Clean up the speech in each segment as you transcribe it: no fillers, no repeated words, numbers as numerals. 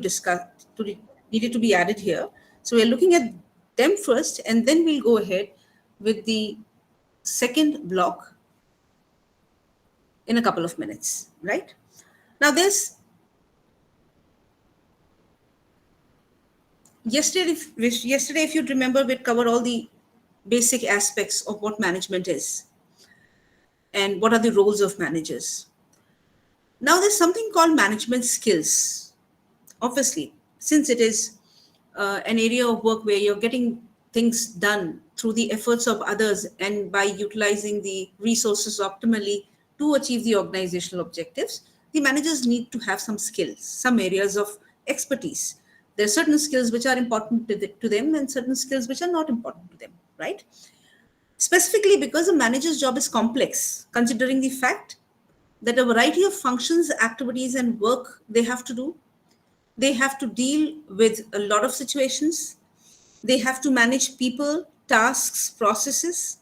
discuss, needed to be added here. So we're looking at them first, and then we'll go ahead with the second block in a couple of minutes, right? Now yesterday, if you remember, we'd covered all the basic aspects of what management is and what are the roles of managers. Now there's something called management skills. Obviously, since it is an area of work where you're getting things done through the efforts of others and by utilizing the resources optimally to achieve the organizational objectives, the managers need to have some skills, some areas of expertise. There are certain skills which are important to them and certain skills which are not important to them, right? Specifically because a manager's job is complex, considering the fact that a variety of functions, activities, and work they have to do. They have to deal with a lot of situations. They have to manage people, tasks, processes,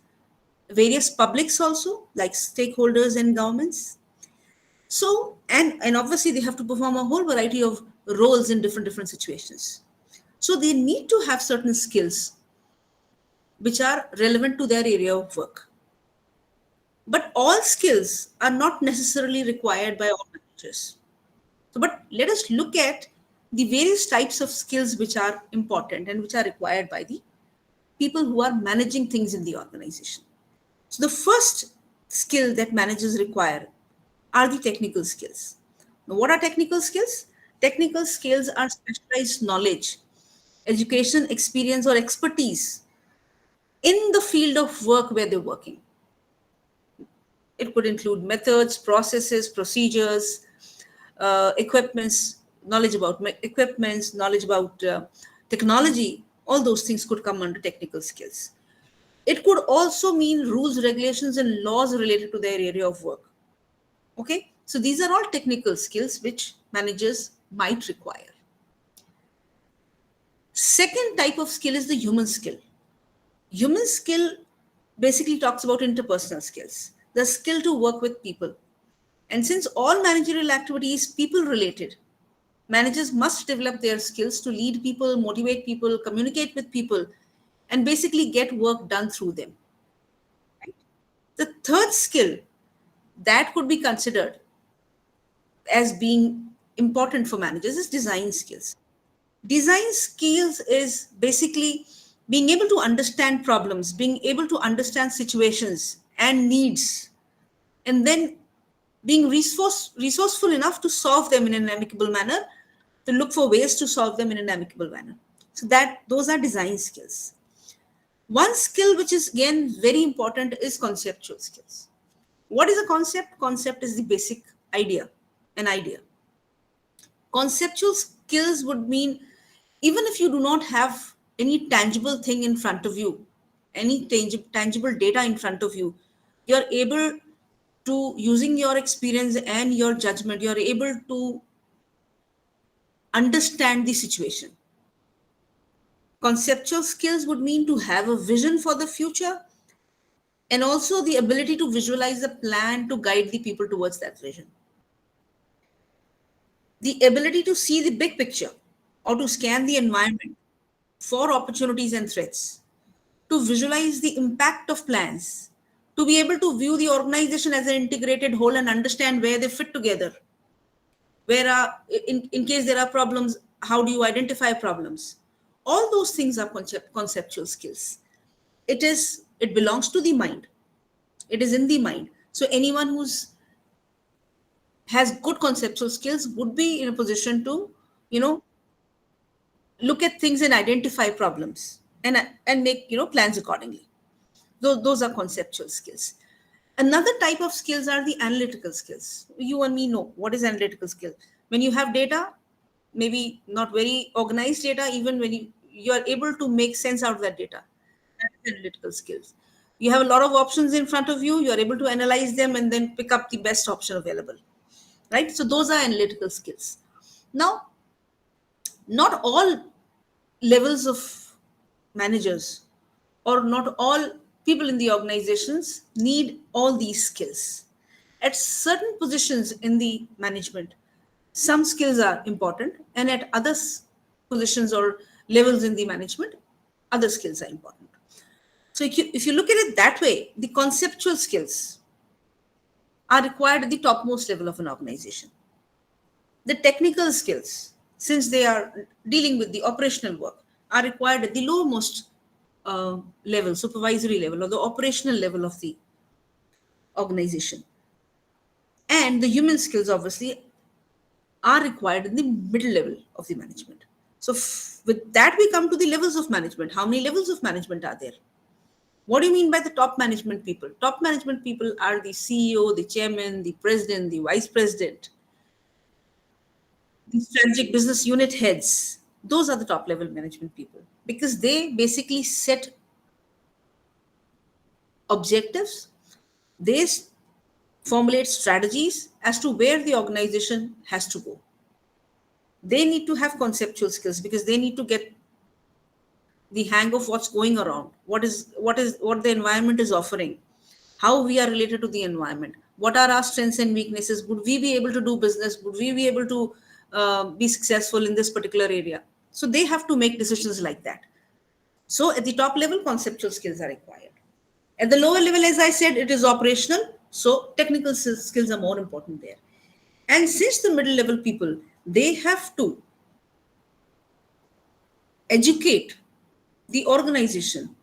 various publics also, like stakeholders and governments. So, and obviously they have to perform a whole variety of roles in different situations. So they need to have certain skills which are relevant to their area of work. But all skills are not necessarily required by all managers. So, but let us look at the various types of skills which are important and which are required by the people who are managing things in the organization. So the first skill that managers require are the technical skills. Now, what are technical skills? Technical skills are specialized knowledge, education, experience, or expertise in the field of work where they're working. It could include methods, processes, procedures, equipments, knowledge about equipments, knowledge about technology. All those things could come under technical skills. It could also mean rules, regulations, and laws related to their area of work. Okay, so these are all technical skills which managers might require. Second type of skill is the human skill. Human skill basically talks about interpersonal skills, the skill to work with people. And since all managerial activity is people related, managers must develop their skills to lead people, motivate people, communicate with people, and basically get work done through them. Right? The third skill that could be considered as being important for managers is design skills. Design skills is basically being able to understand problems, being able to understand situations and needs, and then being resourceful enough to solve them in an amicable manner, to look for ways to solve them in an amicable manner. So that those are design skills. One skill which is again very important is conceptual skills. What is a concept? Concept is the basic idea, an idea. Conceptual skills would mean even if you do not have any tangible thing in front of you, any tangible data in front of you, you're able to, using your experience and your judgment, you're able to understand the situation. Conceptual skills would mean to have a vision for the future and also the ability to visualize a plan to guide the people towards that vision. The ability to see the big picture or to scan the environment for opportunities and threats, to visualize the impact of plans, to be able to view the organization as an integrated whole and understand where they fit together. In case there are problems, how do you identify problems? All those things are conceptual skills. It belongs to the mind. It is in the mind. So anyone who's has good conceptual skills would be in a position to, look at things and identify problems and make, plans accordingly. Those are conceptual skills. Another type of skills are the analytical skills. You and me know what is analytical skill. When you have data, maybe not very organized data, even when you are able to make sense out of that data, that's analytical skills. You have a lot of options in front of you, you are able to analyze them and then pick up the best option available, right? So those are analytical skills. Now, not all levels of managers or not all people in the organizations need all these skills. At certain positions in the management, Some skills are important, and at other positions or levels in the management, other skills are important. So if you look at it that way, the conceptual skills are required at the topmost level of an organization. The technical skills, since they are dealing with the operational work, are required at the lowermost level, supervisory level, or the operational level of the organization. And the human skills, obviously, are required in the middle level of the management. So, with that, we come to the levels of management. How many levels of management are there? What do you mean by the top management people? Top management people are the CEO, the chairman, the president, the vice president, the strategic business unit heads. Those are the top level management people because they basically set objectives, they formulate strategies as to where the organization has to go. They need to have conceptual skills because they need to get the hang of what's going around, what the environment is offering, how we are related to the environment, what are our strengths and weaknesses, would we be able to do business, would we be able to be successful in this particular area. So they have to make decisions like that. So at the top level, conceptual skills are required. At the lower level, as I said, it is operational, so technical skills are more important there. And since the middle level people, they have to educate the organization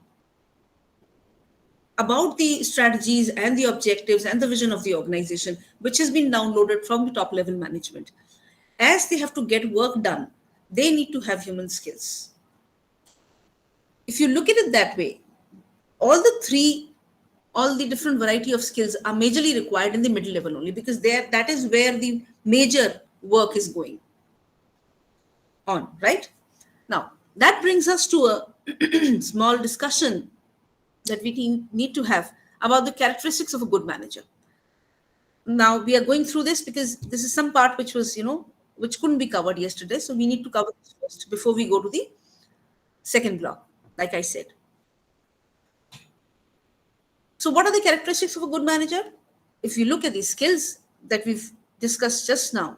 about the strategies and the objectives and the vision of the organization, which has been downloaded from the top level management. As they have to get work done, they need to have human skills. If you look at it that way, all the different variety of skills are majorly required in the middle level only because that is where the major work is going on, right? Now, that brings us to a small discussion that we need to have about the characteristics of a good manager. Now, we are going through this because this is some part which was, which couldn't be covered yesterday. So we need to cover this first before we go to the second block, like I said. So what are the characteristics of a good manager? If you look at the skills that we've discussed just now,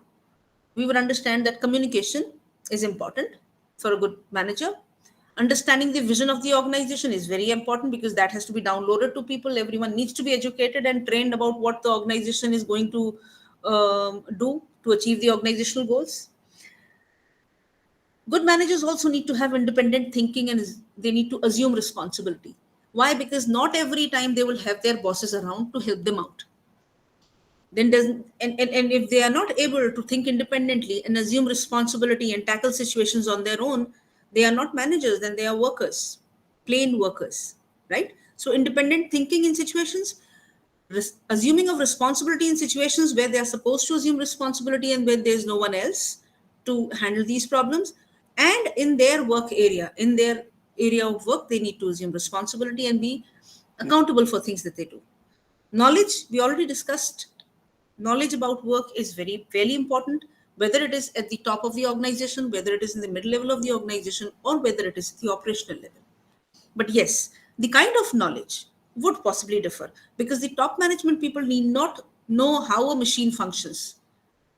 we would understand that communication is important for a good manager. Understanding the vision of the organization is very important because that has to be downloaded to people. Everyone needs to be educated and trained about what the organization is going to do to achieve the organizational goals. Good managers also need to have independent thinking and they need to assume responsibility. Why? Because not every time they will have their bosses around to help them out. Then doesn't and if they are not able to think independently and assume responsibility and tackle situations on their own, they are not managers, then they are workers, plain workers, right? So independent thinking in situations, assuming of responsibility in situations where they are supposed to assume responsibility and where there is no one else to handle these problems, and in their work area, in their area of work, they need to assume responsibility and be accountable for things that they do. Knowledge, we already discussed. Knowledge about work is very, very important, whether it is at the top of the organization, whether it is in the middle level of the organization, or whether it is at the operational level. But yes, the kind of knowledge would possibly differ because the top management people need not know how a machine functions,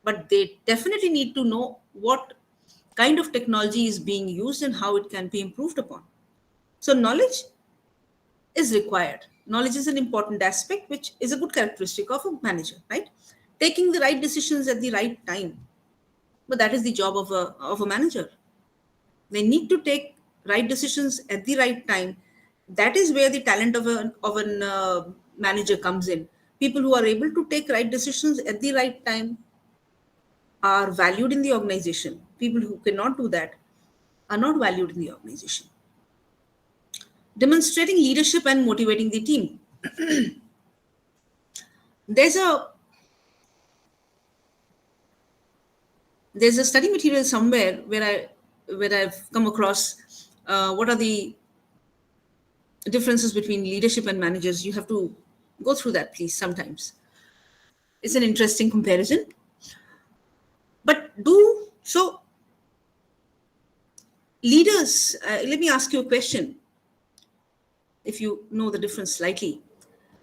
but they definitely need to know what kind of technology is being used and how it can be improved upon. So, knowledge is required. Knowledge is an important aspect, which is a good characteristic of a manager, right? Taking the right decisions at the right time. But that is the job of a manager. They need to take right decisions at the right time. That is where the talent of an manager comes in. People who are able to take right decisions at the right time are valued in the organization. People who cannot do that are not valued in the organization. Demonstrating leadership and motivating the team. There's a there's a study material somewhere where I've come across what are the differences between leadership and managers. You have to go through that, please. Sometimes it's an interesting comparison. But do so, leaders. Let me ask you a question. If you know the difference slightly,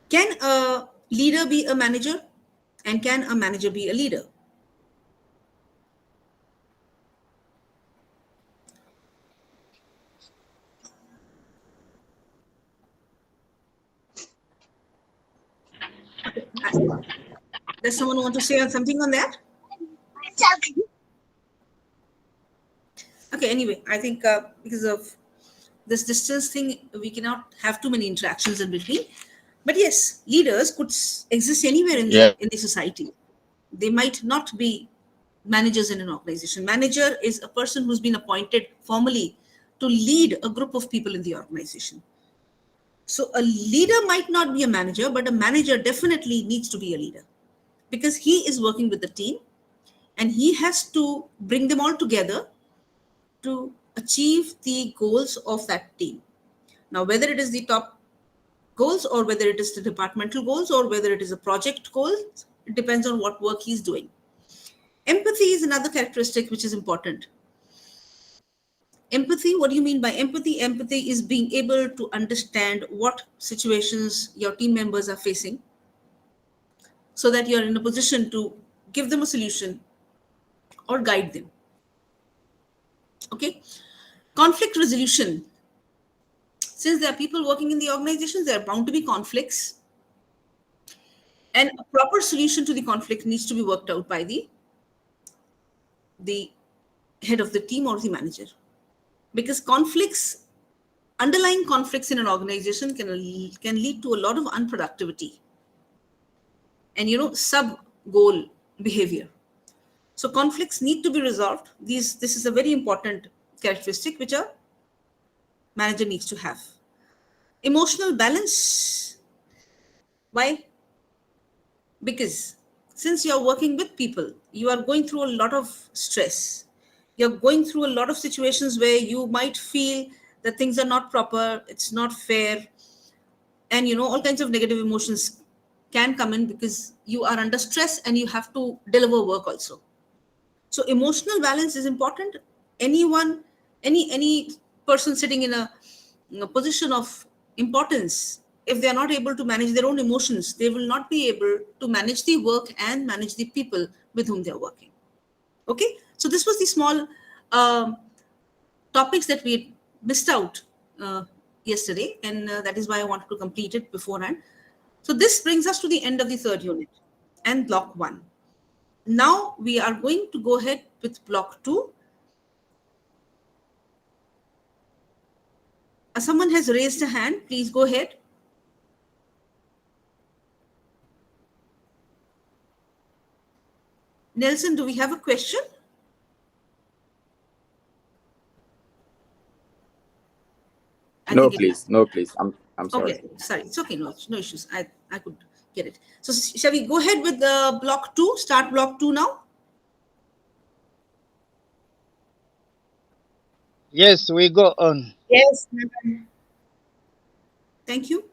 can a leader be a manager, and can a manager be a leader? Does someone want to say something on that? Okay, anyway, I think because of this distance thing, we cannot have too many interactions in between. But yes, leaders could exist anywhere in Yeah. the society. They might not be managers in an organization. Manager is a person who's been appointed formally to lead a group of people in the organization. So a leader might not be a manager, but a manager definitely needs to be a leader because he is working with the team and he has to bring them all together to achieve the goals of that team. Now, whether it is the top goals or whether it is the departmental goals or whether it is a project goal, it depends on what work he's doing. Empathy is another characteristic which is important. Empathy, what do you mean by empathy? Empathy is being able to understand what situations your team members are facing so that you're in a position to give them a solution or guide them. Okay. Conflict resolution. Since there are people working in the organizations, there are bound to be conflicts. And a proper solution to the conflict needs to be worked out by the head of the team or the manager. Because underlying conflicts in an organization can lead to a lot of unproductivity and sub goal behavior. So conflicts need to be resolved. This is a very important characteristic which a manager needs to have. Emotional balance. Why? Because since you're working with people, you are going through a lot of stress. You're going through a lot of situations where you might feel that things are not proper, it's not fair, and all kinds of negative emotions can come in because you are under stress and you have to deliver work also. So emotional balance is important. Any person sitting in a position of importance, if they are not able to manage their own emotions, they will not be able to manage the work and manage the people with whom they are working. Okay, so this was the small topics that we missed out yesterday, and that is why I wanted to complete it beforehand. So this brings us to the end of the third unit and block 1. Now we are going to go ahead with block 2. Someone has raised a hand. Please go ahead. Nelson, do we have a question? No, please. No, please. I'm sorry. Okay, sorry. It's okay. No issues. I could get it. So shall we go ahead with the block 2? Start block 2 now. Yes, we go on. Yes. Thank you.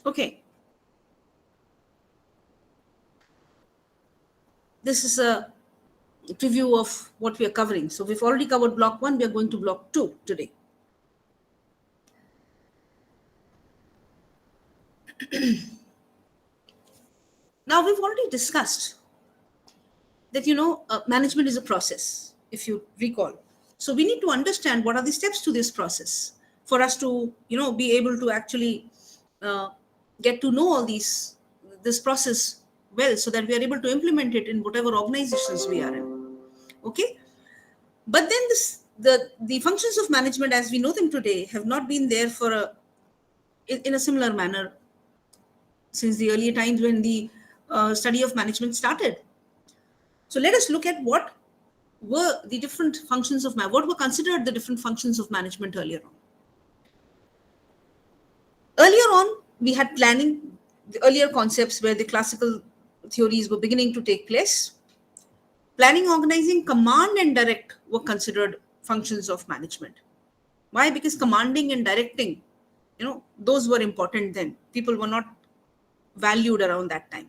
Okay. This is a preview of what we are covering. So we've already covered block 1. We are going to block 2 today. Now we've already discussed that management is a process, if you recall. So we need to understand what are the steps to this process for us to be able to actually get to know all this process well, so that we are able to implement it in whatever organizations we are in. Okay, but then the functions of management as we know them today have not been there in a similar manner since the earlier times when the study of management started. So let us look at what were the different functions of what were considered the different functions of management earlier on. Earlier on, we had planning, the earlier concepts where the classical theories were beginning to take place. Planning, organizing, command, and direct were considered functions of management. Why? Because commanding and directing, those were important then. People were not valued around that time.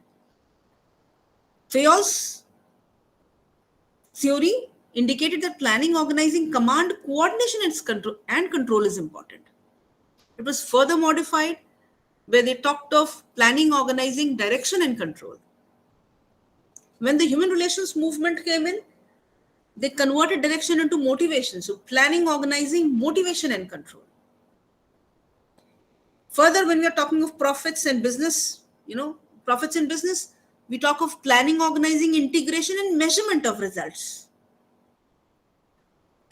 Fayol's theory indicated that planning, organizing, command, coordination, and control is important. It was further modified where they talked of planning, organizing, direction, and control. When the human relations movement came in, they converted direction into motivation. So planning, organizing, motivation, and control. Further, when we are talking of profits and business, profits in business, we talk of planning, organizing, integration, and measurement of results.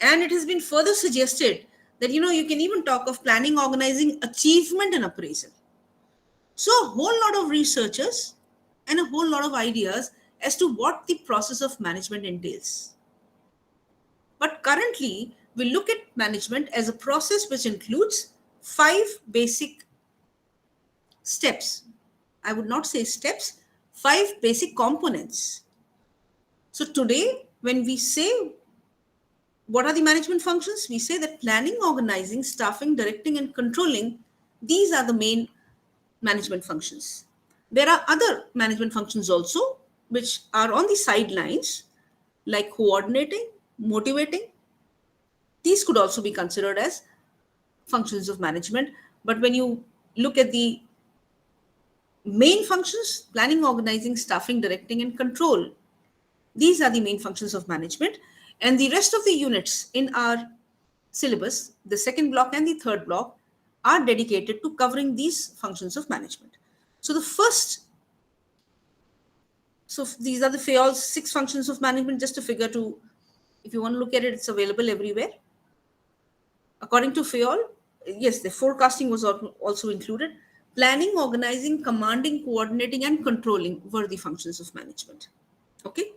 And it has been further suggested that, you can even talk of planning, organizing, achievement, and appraisal. So a whole lot of researchers and a whole lot of ideas as to what the process of management entails. But currently, we look at management as a process which includes 5 basic steps. I would not say steps, 5 basic components. So today, when we say what are the management functions, we say that planning, organizing, staffing, directing, and controlling, these are the main management functions. There are other management functions also, which are on the sidelines, like coordinating, motivating. These could also be considered as functions of management. But when you look at the main functions, planning, organizing, staffing, directing, and control, these are the main functions of management. And the rest of the units in our syllabus, the second block and the third block, are dedicated to covering these functions of management. So these are the Fayol's 6 functions of management, just a figure to, if you want to look at it, it's available everywhere. According to Fayol, yes, the forecasting was also included. Planning, organizing, commanding, coordinating, and controlling were the functions of management. Okay.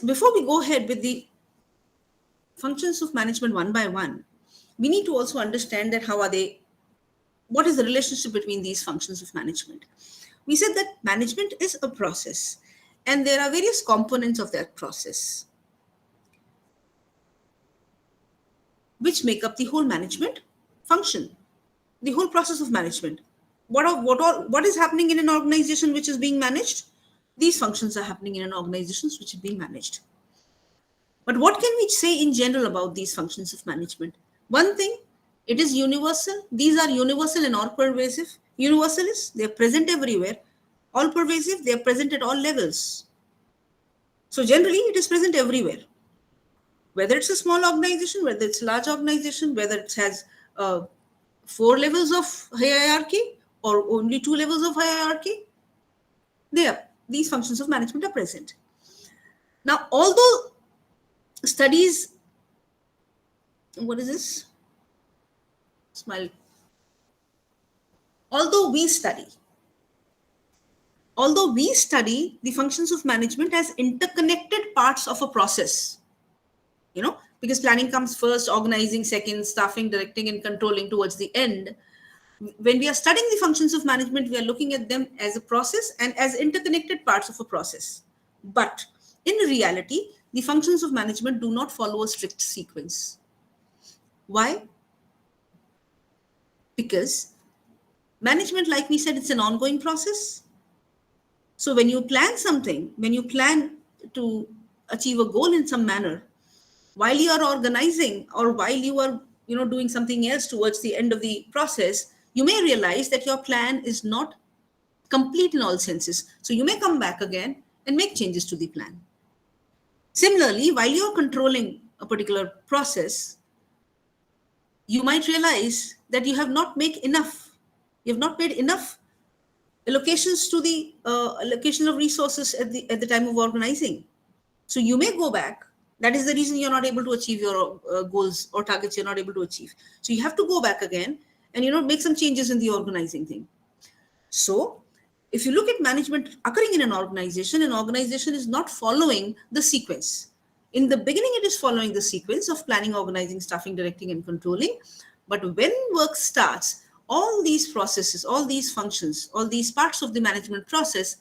Before we go ahead with the functions of management one by one, we need to also understand that what is the relationship between these functions of management? We said that management is a process and there are various components of that process which make up the whole management function, the whole process of management. What is happening in an organization which is being managed? These functions are happening in an organization which is being managed. But what can we say in general about these functions of management? One thing, it is universal. These are universal and all pervasive. Universal is they are present everywhere. All pervasive, they are present at all levels. So generally, it is present everywhere. Whether it's a small organization, whether it's a large organization, whether it has 4 levels of hierarchy or only 2 levels of hierarchy, these functions of management are present. Now, although studies, what is this? Smile. Although we study the functions of management as interconnected parts of a process, because planning comes first, organizing second, staffing, directing, and controlling towards the end. When we are studying the functions of management, we are looking at them as a process and as interconnected parts of a process. But in reality, the functions of management do not follow a strict sequence. Why? Because management, like we said, it's an ongoing process. So when you plan something, when you plan to achieve a goal in some manner, while you are organizing or while you are doing something else towards the end of the process, you may realize that your plan is not complete in all senses. So you may come back again and make changes to the plan. Similarly, while you're controlling a particular process, you might realize that you have not made enough allocations to the allocation of resources at the time of organizing. So you may go back. That is the reason you're not able to achieve your goals or targets you're not able to achieve. So you have to go back again and make some changes in the organizing thing. So if you look at management occurring in an organization is not following the sequence. In the beginning, it is following the sequence of planning, organizing, staffing, directing, and controlling. But when work starts, all these processes, all these functions, all these parts of the management process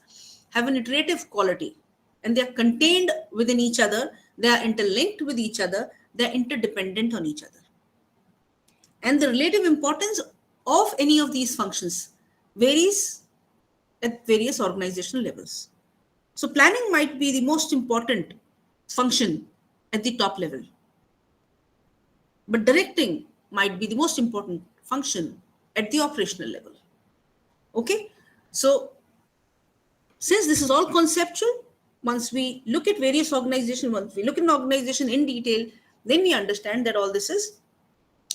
have an iterative quality, and they are contained within each other. They are interlinked with each other. They are interdependent on each other. And the relative importance of any of these functions varies at various organizational levels. So planning might be the most important function at the top level, but directing might be the most important function at the operational level. Okay, so since this is all conceptual, once we look at various organizations, once we look at an organization in detail, then we understand that all this is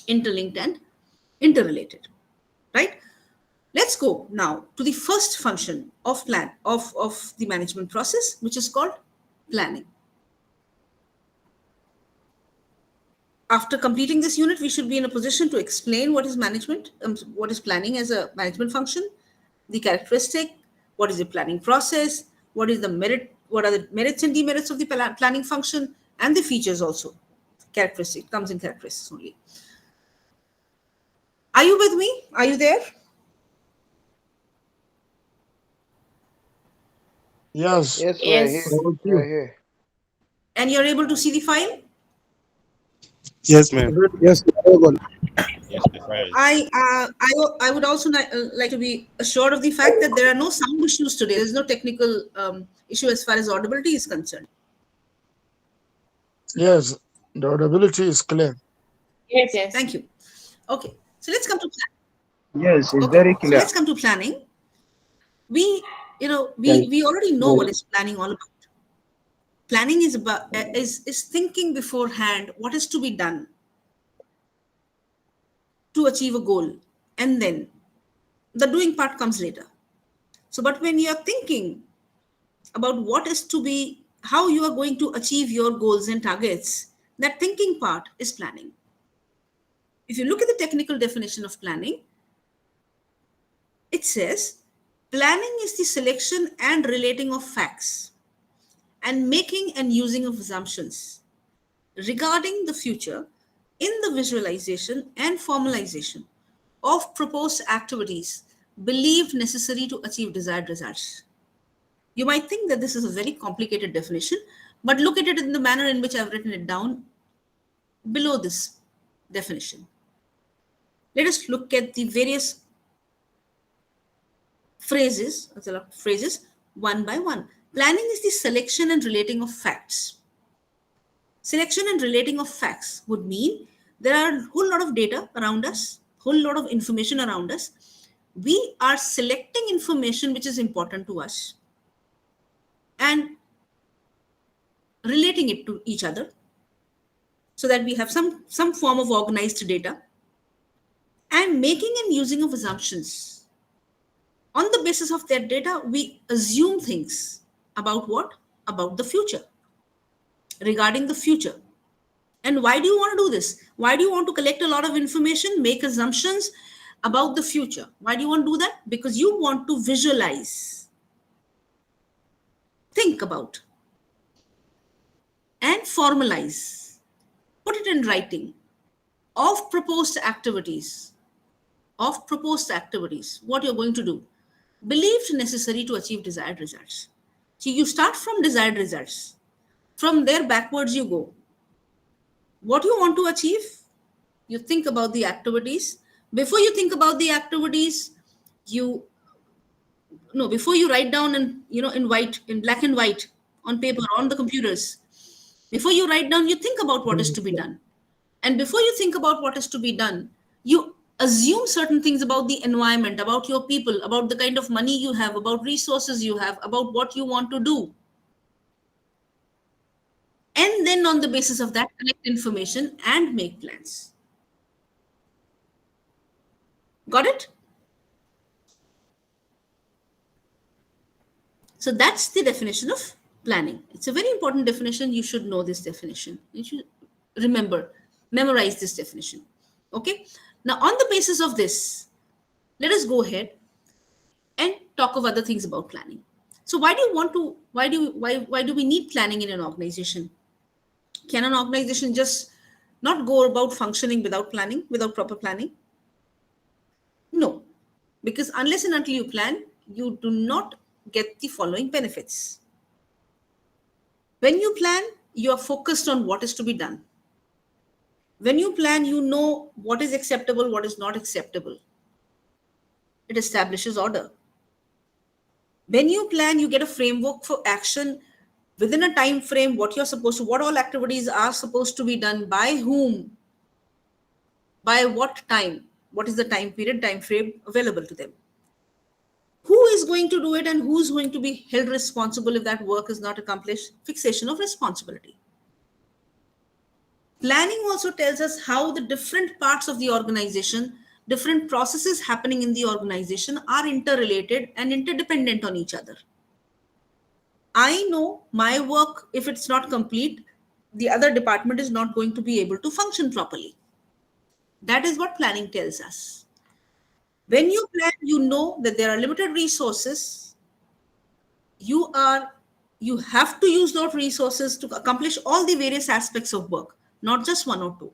interlinked and interrelated, right? Let's go now to the first function of the management process, which is called planning. After completing this unit, we should be in a position to explain what is management, what is planning as a management function, the characteristic, what is the planning process, what are the merits and demerits of the planning function, and the features also. Characteristic comes in characteristics only. Are you with me? Are you there? Yes. Yes, we are Yes. here. We are here. And you're able to see the file? Yes, ma'am. Yes. Yes, Miss Rose. I would also like to be assured of the fact that there are no sound issues today. There's no technical issue as far as audibility is concerned. Yes. The audibility is clear. Yes. Thank you. Okay, so let's come to planning. Yes, it's Okay, very so clear. let's come to planning. We already know what is planning all about. Planning is about is thinking beforehand what is to be done to achieve a goal, and then the doing part comes later. So, but when you are thinking about what is to be, how you are going to achieve your goals and targets, that thinking part is planning. If you look at the technical definition of planning, it says planning is the selection and relating of facts and making and using of assumptions regarding the future in the visualization and formalization of proposed activities believed necessary to achieve desired results. You might think that this is a very complicated definition, but look at it in the manner in which I've written it down below this definition. Let us look at the various phrases one by one. Planning is the selection and relating of facts. Selection and relating of facts would mean there are a whole lot of data around us, whole lot of information around us. We are selecting information which is important to us and relating it to each other so that we have some form of organized data, and making and using of assumptions. On the basis of that data, we assume things about what? About the future, regarding the future. And why do you want to do this? Why do you want to collect a lot of information, make assumptions about the future? Why do you want to do that? Because you want to visualize, think about, and formalize, put it in writing of proposed activities, what you're going to do, believed necessary to achieve desired results. So you start from desired results. From there backwards you go. What you want to achieve, you think about the activities. Before you think about the activities, before you write down in black and white on paper, on the computers, before you write down, you think about what is to be done. And before you think about what is to be done, you assume certain things about the environment, about your people, about the kind of money you have, about resources you have, about what you want to do. And then on the basis of that, collect information and make plans. Got it? So that's the definition of planning. It's a very important definition. You should know this definition. You should memorize this definition. Okay. Now, on the basis of this, let us go ahead and talk of other things about planning. So why do we need planning in an organization? Can an organization just not go about functioning without planning, without proper planning? No, because unless and until you plan, you do not get the following benefits. When you plan, you are focused on what is to be done. When you plan, you know what is acceptable, what is not acceptable. It establishes order. When you plan, you get a framework for action within a time frame, what all activities are supposed to be done, by whom, by what time, what is the time period, time frame available to them. Who is going to do it and who's going to be held responsible if that work is not accomplished? Fixation of responsibility. Planning also tells us how the different parts of the organization, different processes happening in the organization are interrelated and interdependent on each other. I know my work, if it's not complete, the other department is not going to be able to function properly. That is what planning tells us. When you plan, you know that there are limited resources. You have to use those resources to accomplish all the various aspects of work, not just one or two.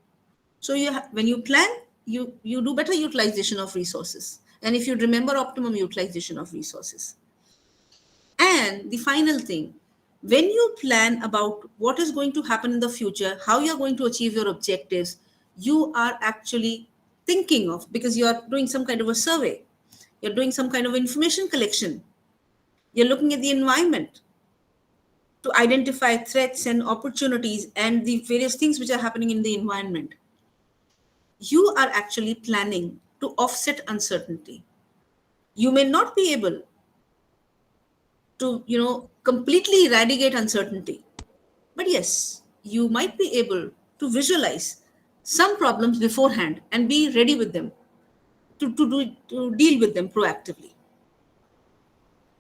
So when you plan, you do better utilization of resources. And if you remember, optimum utilization of resources. And the final thing, when you plan about what is going to happen in the future, how you're going to achieve your objectives, you are actually thinking of, because you are doing some kind of a survey, you're doing some kind of information collection, you're looking at the environment to identify threats and opportunities and the various things which are happening in the environment. You are actually planning to offset uncertainty. You may not be able to completely eradicate uncertainty, but yes, you might be able to visualize some problems beforehand and be ready with them to deal with them proactively.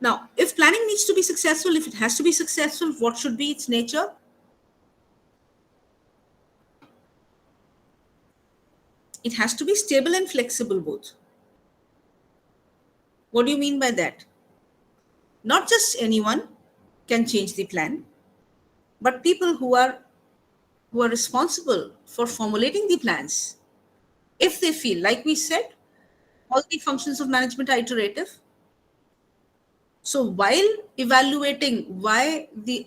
Now, if planning needs to be successful, if it has to be successful, what should be its nature? It has to be stable and flexible both. What do you mean by that? Not just anyone can change the plan, but people who are responsible for formulating the plans, if they feel, like we said, all the functions of management are iterative. So while evaluating why the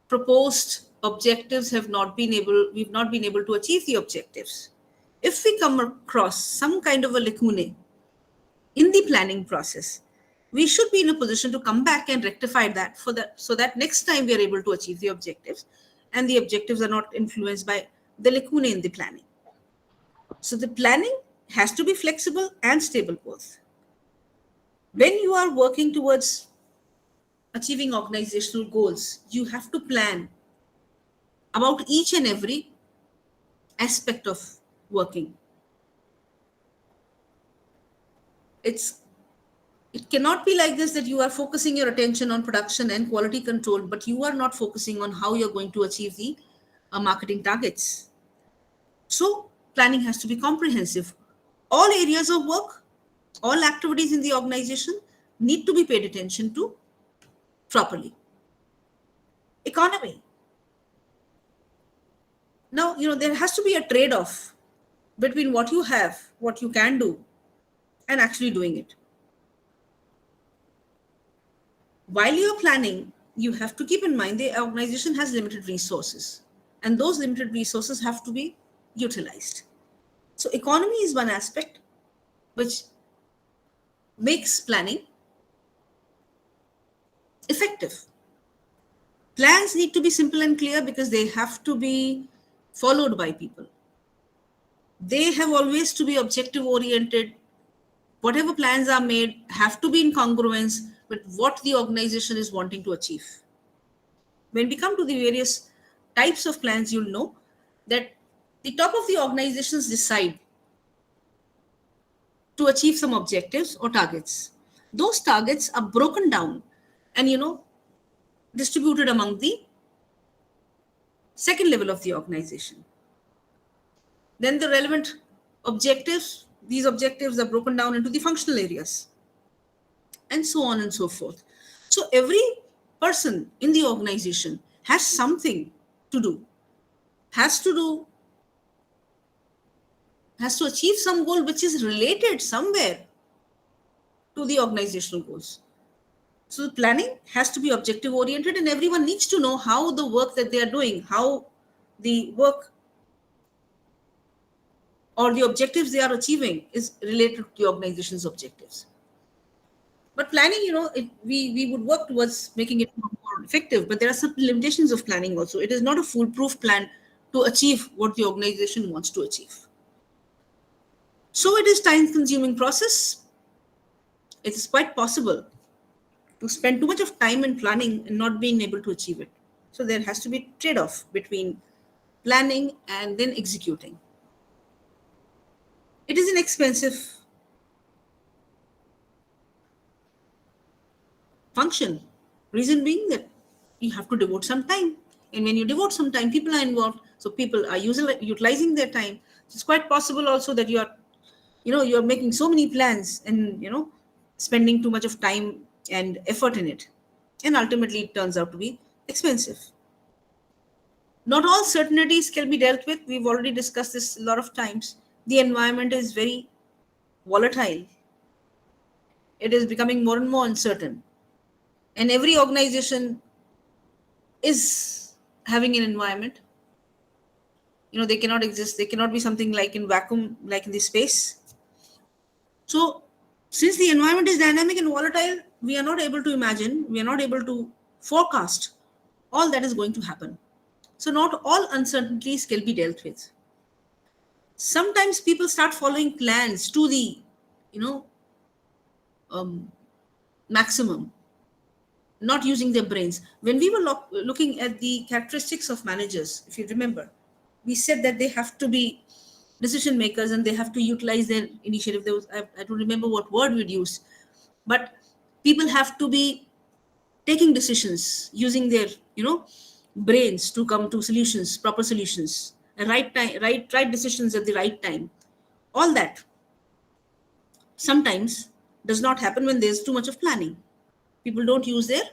proposed objectives we've not been able to achieve the objectives, if we come across some kind of a lacuna in the planning process, we should be in a position to come back and rectify that so that next time we are able to achieve the objectives, and the objectives are not influenced by the lacuna in the planning. So the planning has to be flexible and stable both. When you are working towards achieving organizational goals, you have to plan about each and every aspect of working. It cannot be like this, that you are focusing your attention on production and quality control, but you are not focusing on how you're going to achieve the marketing targets. So planning has to be comprehensive. All areas of work, all activities in the organization need to be paid attention to properly. Economy. Now, there has to be a trade-off between what you have, what you can do, and actually doing it. While you're planning, you have to keep in mind the organization has limited resources, and those limited resources have to be utilized. So economy is one aspect which makes planning effective. Plans need to be simple and clear because they have to be followed by people. They have always to be objective oriented. Whatever plans are made have to be in congruence with what the organization is wanting to achieve. When we come to the various types of plans, you'll know that the top of the organizations decide to achieve some objectives or targets. Those targets are broken down and distributed among the second level of the organization. Then the relevant objectives these objectives are broken down into the functional areas, and so on and so forth. So every person in the organization has something to do, has to achieve some goal which is related somewhere to the organizational goals. So the planning has to be objective oriented, and everyone needs to know how the work that they are doing, how the work or the objectives they are achieving is related to the organization's objectives. But planning, we would work towards making it more effective, but there are some limitations of planning also. It is not a foolproof plan to achieve what the organization wants to achieve. So it is time-consuming process. It is quite possible to spend too much of time in planning and not being able to achieve it. So there has to be a trade-off between planning and then executing. It is an expensive function. Reason being that you have to devote some time. And when you devote some time, people are involved. So people are utilizing their time. It's quite possible also that you're making so many plans and, spending too much of time and effort in it. And ultimately it turns out to be expensive. Not all certainties can be dealt with. We've already discussed this a lot of times. The environment is very volatile. It is becoming more and more uncertain. And every organization is having an environment. They cannot exist. They cannot be something like in vacuum, like in the space. So since the environment is dynamic and volatile, we are not able to imagine, we are not able to forecast all that is going to happen. So not all uncertainties can be dealt with. Sometimes people start following plans to the, maximum, not using their brains. When we were looking at the characteristics of managers, if you remember, we said that they have to be decision makers and they have to utilize their initiative. I don't remember what word we'd use, but people have to be taking decisions using their, brains to come to solutions, proper solutions, right time, right decisions at the right time. All that sometimes does not happen when there's too much of planning. People don't use their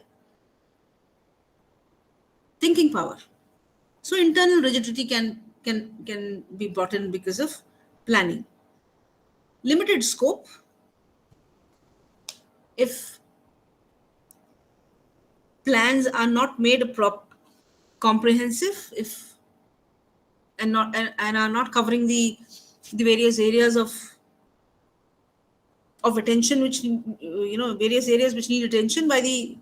thinking power. So internal rigidity can be brought in because of planning. Limited scope. If plans are not made comprehensive, and are not covering the various areas of attention, which various areas which need attention by the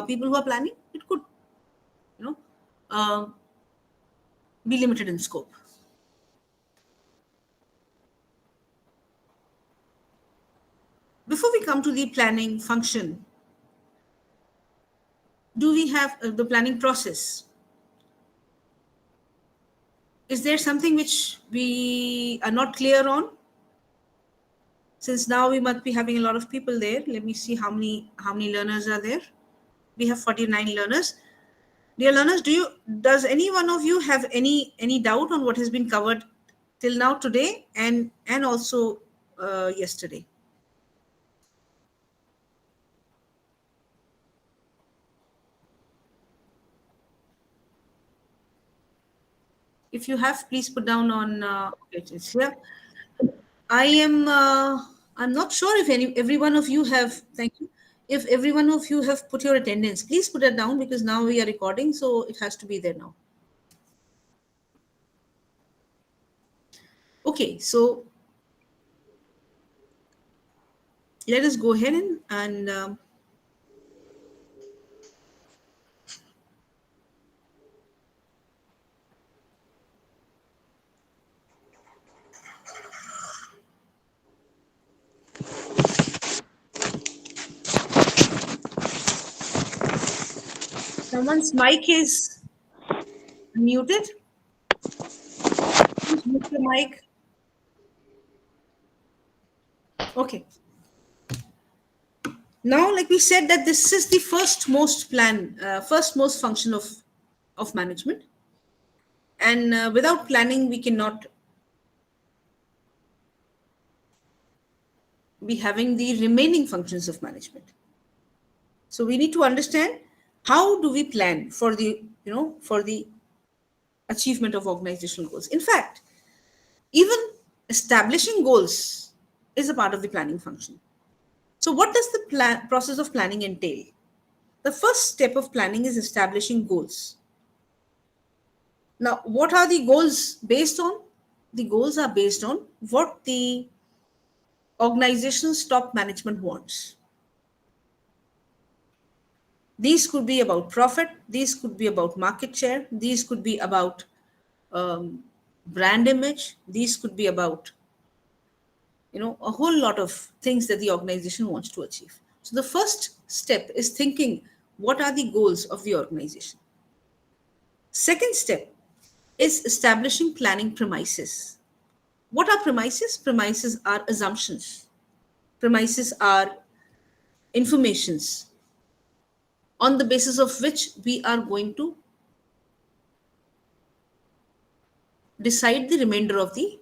people who are planning, it could be limited in scope. Before we come to the planning function, do we have the planning process? Is there something which we are not clear on? Since now we must be having a lot of people there. Let me see how many learners are there. We have 49 learners. Dear learners, does any one of you have any doubt on what has been covered till now today and also yesterday? If you have, please put down on it's here. I'm not sure if every one of you have, thank you. If every one of you have put your attendance, please put it down because now we are recording, so it has to be there now. Okay, so let us go ahead and someone's mic is muted. Please mute the mic. Okay. Now, like we said, that this is the first most function of management, and without planning, we cannot be having the remaining functions of management. So we need to understand how do we plan for the, for the achievement of organizational goals. In fact, even establishing goals is a part of the planning function. So what does the process of planning entail? The first step of planning is establishing goals. Now, what are the goals based on? The goals are based on what the organization's top management wants. These could be about profit, these could be about market share, these could be about brand image, these could be about a whole lot of things that the organization wants to achieve. So the first step is thinking, what are the goals of the organization? Second step is establishing planning premises. What are premises? Premises are assumptions. Premises are informations on the basis of which we are going to decide the remainder of the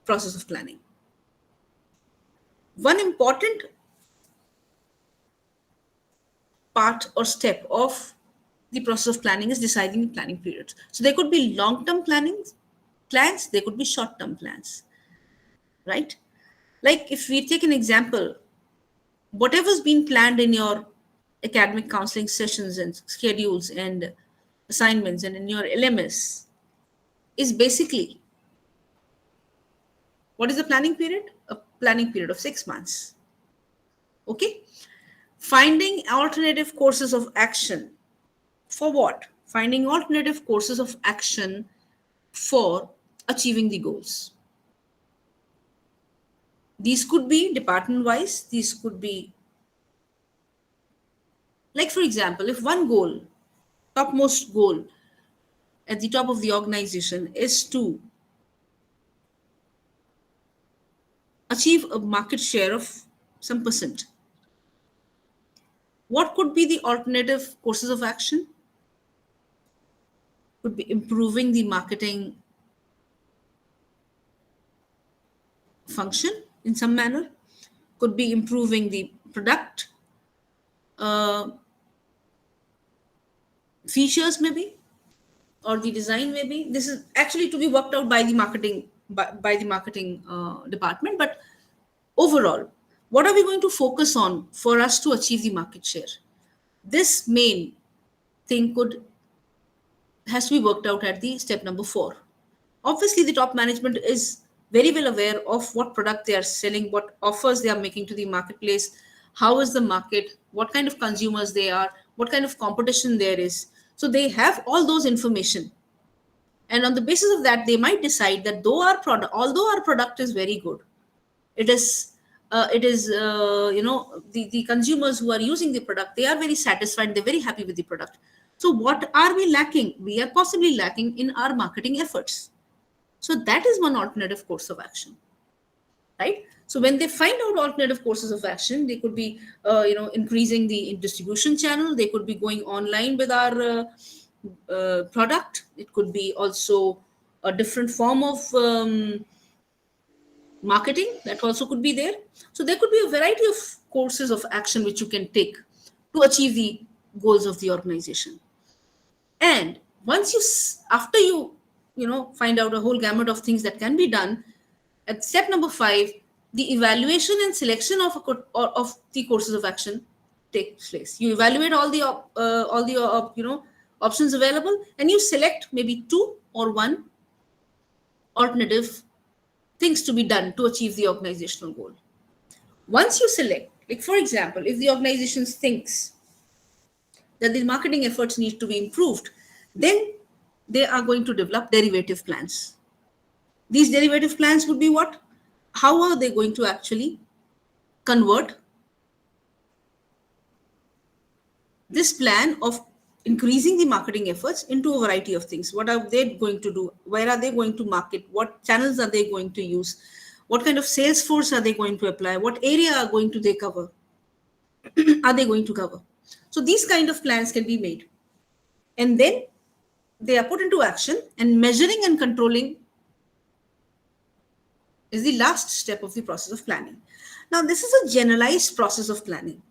process of planning. One important part or step of the process of planning is deciding the planning periods. So there could be long-term plans, there could be short-term plans, right? Like if we take an example, whatever's been planned in your academic counseling sessions and schedules and assignments and in your LMS is basically, what is the planning period? A planning period of 6 months. Okay. Finding alternative courses of action. For what? Finding alternative courses of action for achieving the goals. These could be department-wise. These could be, like for example, if one goal, topmost goal at the top of the organization is to achieve a market share of some percent, what could be the alternative courses of action? Could be improving the marketing function in some manner, could be improving the product features maybe, or the design maybe. This is actually to be worked out by the marketing department. But overall, what are we going to focus on for us to achieve the market share? This main thing has to be worked out at the step number 4. Obviously, the top management is very well aware of what product they are selling, what offers they are making to the marketplace, how is the market, what kind of consumers they are, what kind of competition there is. So they have all those information. And on the basis of that, they might decide that although our product is very good, the consumers who are using the product, they are very satisfied, they're very happy with the product. So what are we lacking? We are possibly lacking in our marketing efforts. So that is one alternative course of action, right? So when they find out alternative courses of action, they could be, increasing the distribution channel. They could be going online with our product. It could be also a different form of marketing that also could be there. So there could be a variety of courses of action which you can take to achieve the goals of the organization. And after you find out a whole gamut of things that can be done, at step number 5, the evaluation and selection of the courses of action takes place. You evaluate all the options available, and you select maybe 2 or 1 alternative things to be done to achieve the organizational goal. Once you select, like for example, if the organization thinks that the marketing efforts need to be improved, then they are going to develop derivative plans. These derivative plans would be what? How are they going to actually convert this plan of increasing the marketing efforts into a variety of things? What are they going to do? Where are they going to market? What channels are they going to use? What kind of sales force are they going to apply? What area are they going to cover? So these kind of plans can be made. And then they are put into action, and measuring and controlling is the last step of the process of planning. Now, this is a generalized process of planning.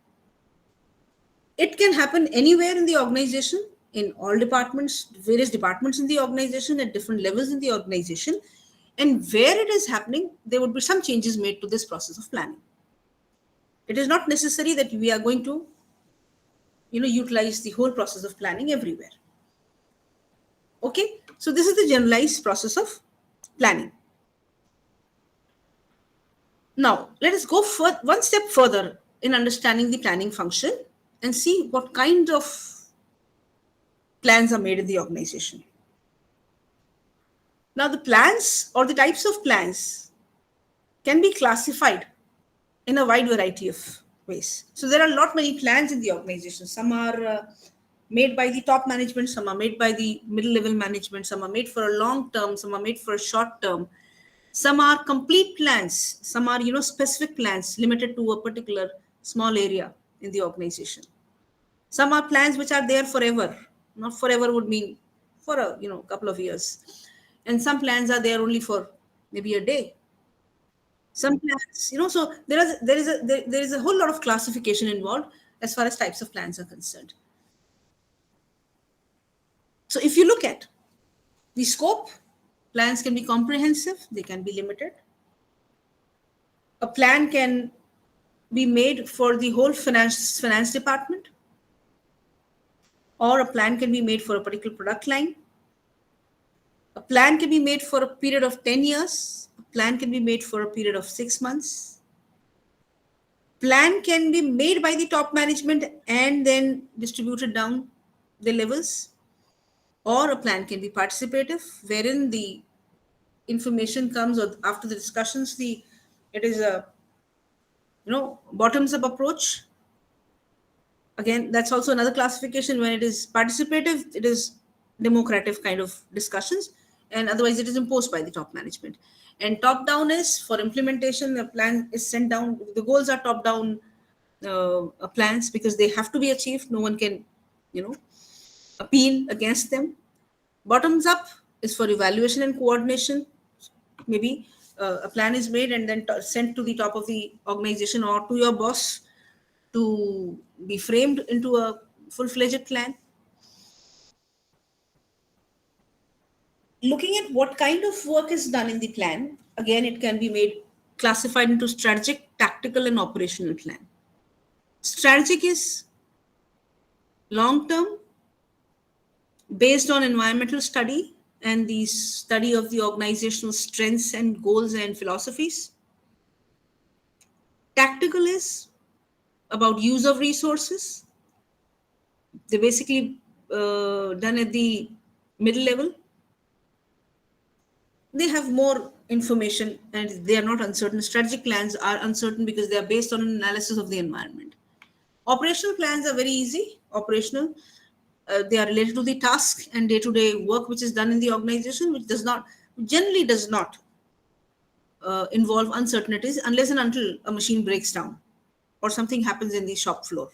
It can happen anywhere in the organization, in all departments, various departments in the organization, at different levels in the organization. And where it is happening, there would be some changes made to this process of planning. It is not necessary that we are going to utilize the whole process of planning everywhere. Okay, so this is the generalized process of planning. Now, let us go one step further in understanding the planning function and see what kind of plans are made in the organization. Now, the plans or the types of plans can be classified in a wide variety of ways. So there are many plans in the organization. Some are made by the top management, some are made by the middle level management, some are made for a long term, some are made for a short term. Some are complete plans, some are specific plans limited to a particular small area in the organization. Some are plans which are there forever. Not forever would mean for a couple of years. And some plans are there only for maybe a day. Some plans, so there is a whole lot of classification involved as far as types of plans are concerned. So if you look at the scope, plans can be comprehensive, they can be limited. A plan can be made for the whole finance department, or a plan can be made for a particular product line. A plan can be made for a period of 10 years. A plan can be made for a period of 6 months. Plan can be made by the top management and then distributed down the levels. Or a plan can be participative, wherein the information comes, or after the discussions, it is a bottoms up approach. Again, that's also another classification. When it is participative, it is democratic kind of discussions, and otherwise it is imposed by the top management. And top down is for implementation. The plan is sent down. The goals are top down plans because they have to be achieved. No one can appeal against them. Bottoms up is for evaluation and coordination. Maybe a plan is made and then sent to the top of the organization or to your boss to be framed into a full-fledged plan. Looking at what kind of work is done in the plan, again, it can be classified into strategic, tactical, and operational plan. Strategic is long-term, based on environmental study and the study of the organizational strengths and goals and philosophies. Tactical is about use of resources. They're basically done at the middle level. They have more information and they are not uncertain. Strategic plans are uncertain because they are based on an analysis of the environment. Operational plans are very easy. Operational, they are related to the task and day-to-day work which is done in the organization, which generally does not involve uncertainties unless and until a machine breaks down or something happens in the shop floor,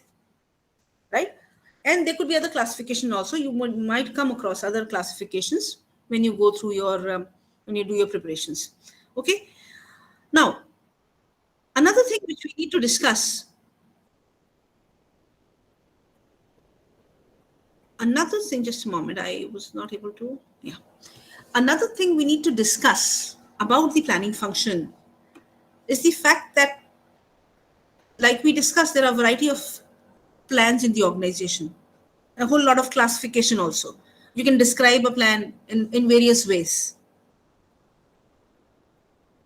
right? And there could be other classification also. You might come across other classifications when you go through when you do your preparations. Okay. Now, another thing which we need to discuss. Another thing, just a moment, I was not able to, yeah. Another thing we need to discuss about the planning function is the fact that, like we discussed, there are a variety of plans in the organization, a whole lot of classification also. You can describe a plan in various ways.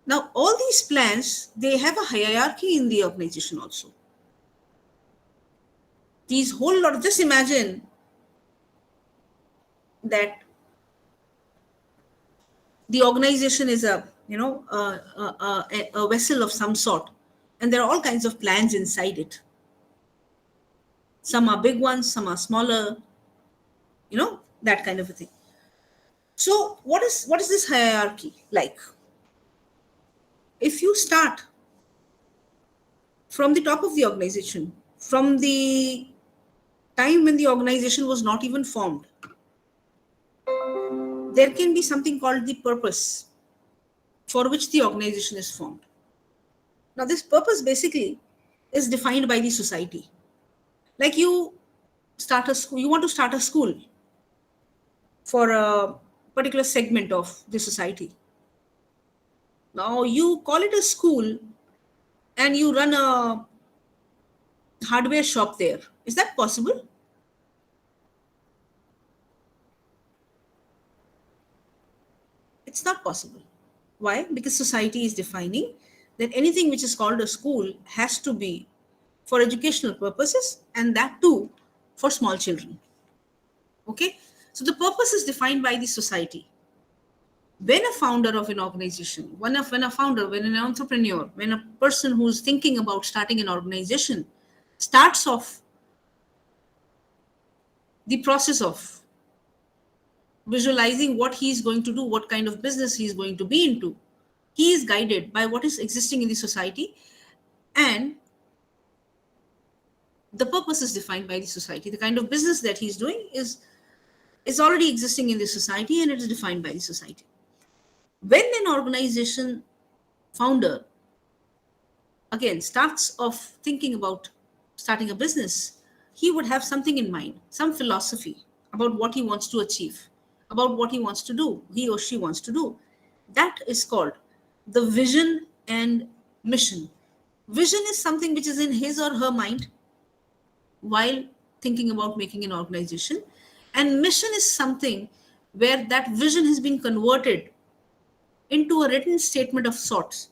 Now, all these plans, they have a hierarchy in the organization also. These whole lot, just imagine that the organization is a vessel of some sort, and there are all kinds of plans inside it. Some are big ones, some are smaller, that kind of a thing. So what is this hierarchy like? If you start from the top of the organization, from the time when the organization was not even formed, there can be something called the purpose. for which the organization is formed. Now, this purpose basically is defined by the society. Like you start a school, you want to start a school for a particular segment of the society. Now, you call it a school and you run a hardware shop there. Is that possible? It's not possible. Why? Because society is defining that anything which is called a school has to be for educational purposes, and that too for small children. Okay? So the purpose is defined by the society. When a founder of an organization, when an entrepreneur, when a person who's thinking about starting an organization starts off the process of visualizing what he's going to do, what kind of business he's going to be into, he is guided by what is existing in the society, and the purpose is defined by the society. The kind of business that he's doing is already existing in the society, and it is defined by the society. When an organization founder again starts off thinking about starting a business, he would have something in mind, some philosophy about what he wants to achieve, about what he wants to do, he or she wants to do. That is called the vision and mission. Vision is something which is in his or her mind while thinking about making an organization, and mission is something where that vision has been converted into a written statement of sorts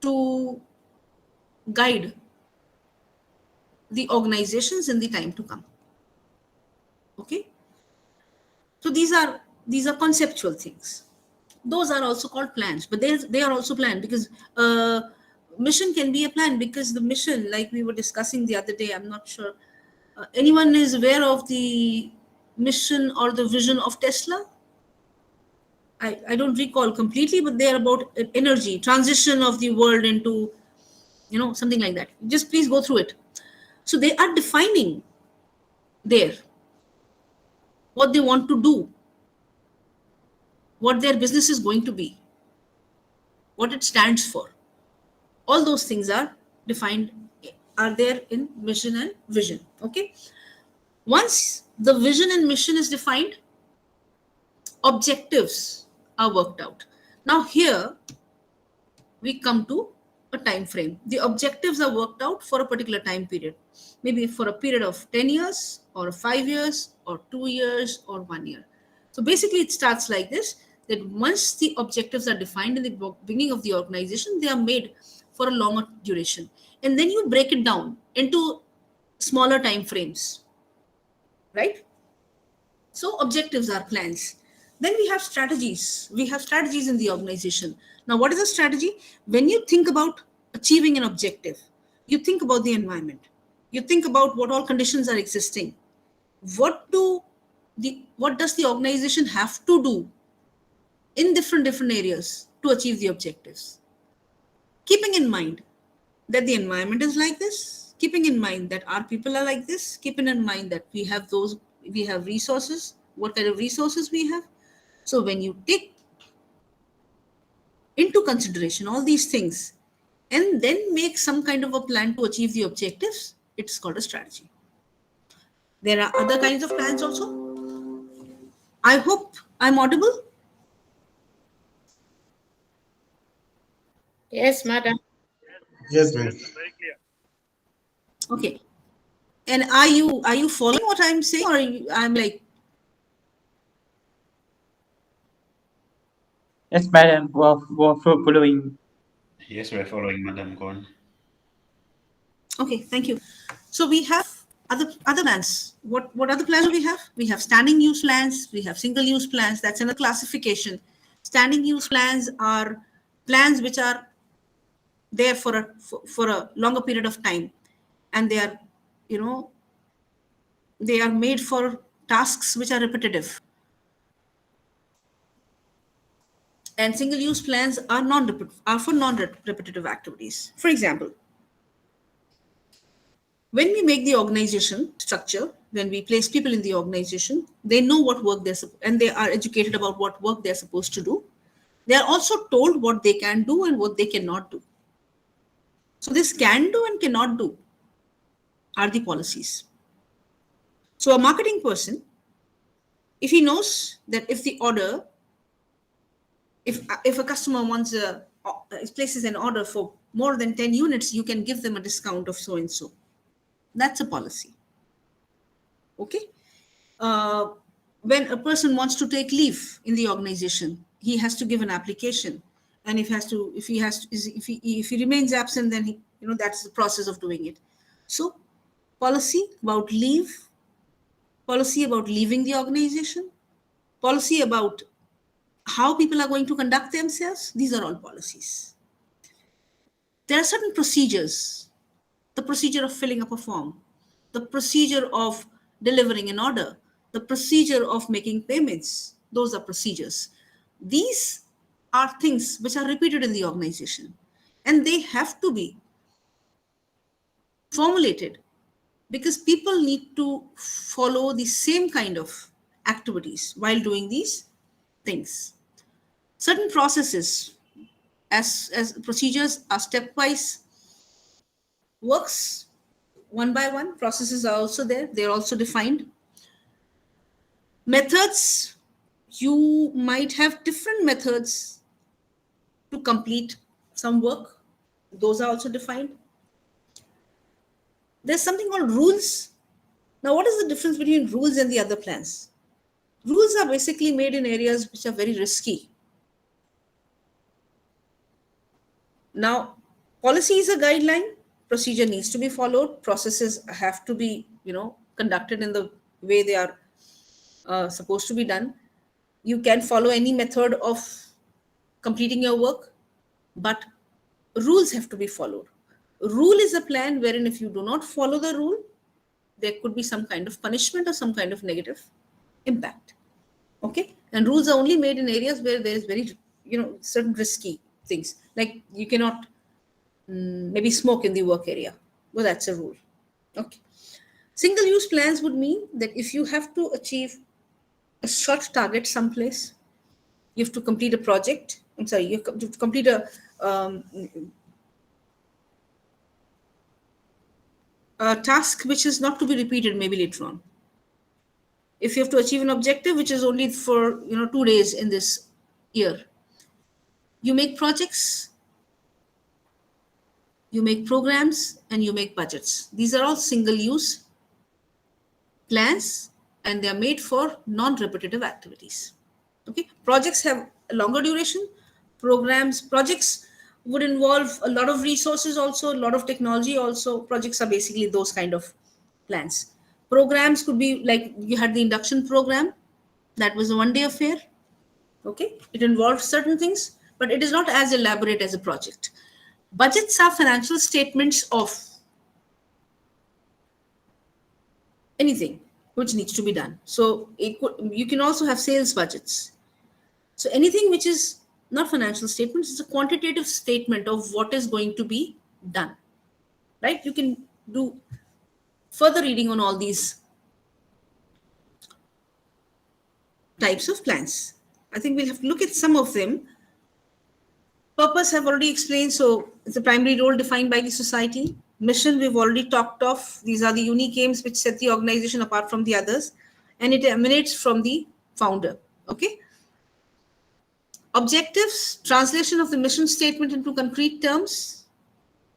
to guide the organizations in the time to come. Okay, so these are conceptual things. Those are also called plans, but they are also planned, because mission can be a plan, because the mission, like we were discussing the other day, I'm not sure anyone is aware of the mission or the vision of Tesla. I don't recall completely, but they are about energy, transition of the world into, something like that. Just please go through it. So they are defining there what they want to do, what their business is going to be, what it stands for. All those things are defined, are there in mission and vision. Okay. Once the vision and mission is defined, objectives are worked out. Now here we come to a time frame. The objectives are worked out for a particular time period, maybe for a period of 10 years or 5 years or 2 years or 1 year. So basically it starts like this, that once the objectives are defined in the beginning of the organization, they are made for a longer duration, and then you break it down into smaller time frames, right? So objectives are plans. Then we have strategies. We have strategies in the organization. Now, what is a strategy? When you think about achieving an objective, you think about the environment. You think about what all conditions are existing. What does the organization have to do in different areas to achieve the objectives? Keeping in mind that the environment is like this, keeping in mind that our people are like this, keeping in mind that we have resources, what kind of resources we have. So when you take into consideration all these things and then make some kind of a plan to achieve the objectives, it's called a strategy. There are other kinds of plans also. I hope I'm audible. Yes, madam. Yes, ma'am. Okay. And are you following what I'm saying, or I'm like? Yes, madam. We're following. Yes, we're following, madam. Go on. Okay, thank you. So we have other plans. What other plans do we have? We have standing use plans. We have single use plans. That's another classification. Standing use plans are plans which are there for a longer period of time, and they are, they are made for tasks which are repetitive. And single use plans are for non-repetitive activities. For example, when we make the organization structure, when we place people in the organization, they know what work and they are educated about what work they're supposed to do. They are also told what they can do and what they cannot do. So this can do and cannot do are the policies. So a marketing person, if he knows that if the order, if a customer wants places an order for more than 10 units, you can give them a discount of so and so. That's a policy. Okay. When a person wants to take leave in the organization, he has to give an application, and if he remains absent, then that's the process of doing it. So policy about leave, policy about leaving the organization, policy about how people are going to conduct themselves, these are all policies. There are certain procedures, the procedure of filling up a form, the procedure of delivering an order, the procedure of making payments. Those are procedures. These are things which are repeated in the organization, and they have to be formulated because people need to follow the same kind of activities while doing these things. Certain processes as procedures are stepwise works one by one. Processes are also there, they're also defined. Methods, you might have different methods to complete some work, those are also defined. There's something called rules. Now, what is the difference between rules and the other plans? Rules are basically made in areas which are very risky. Now, policy is a guideline, procedure needs to be followed, processes have to be, conducted in the way they are supposed to be done. You can follow any method of completing your work, but rules have to be followed. Rule is a plan wherein if you do not follow the rule, there could be some kind of punishment or some kind of negative impact. Okay, and rules are only made in areas where there is very, certain risky things, like you cannot maybe smoke in the work area. Well, that's a rule. Okay. Single use plans would mean that if you have to achieve a short target someplace, you have to complete a project. You have to complete a task which is not to be repeated maybe later on. If you have to achieve an objective which is only for 2 days in this year, you make projects, you make programs, and you make budgets. These are all single use plans, and they are made for non-repetitive activities. Okay, projects have a longer duration. Projects would involve a lot of resources also, a lot of technology also. Projects are basically those kind of plans. Programs could be like you had the induction program, that was a one-day affair. Okay, it involved certain things, but it is not as elaborate as a project. Budgets are financial statements of anything which needs to be done. So you can also have sales budgets. So anything which is not financial statements is a quantitative statement of what is going to be done. Right? You can do further reading on all these types of plans. I think we'll have to look at some of them. Purpose I've already explained. So it's a primary role defined by the society. Mission we've already talked of. These are the unique aims which set the organization apart from the others, and it emanates from the founder. Okay. Objectives, translation of the mission statement into concrete terms,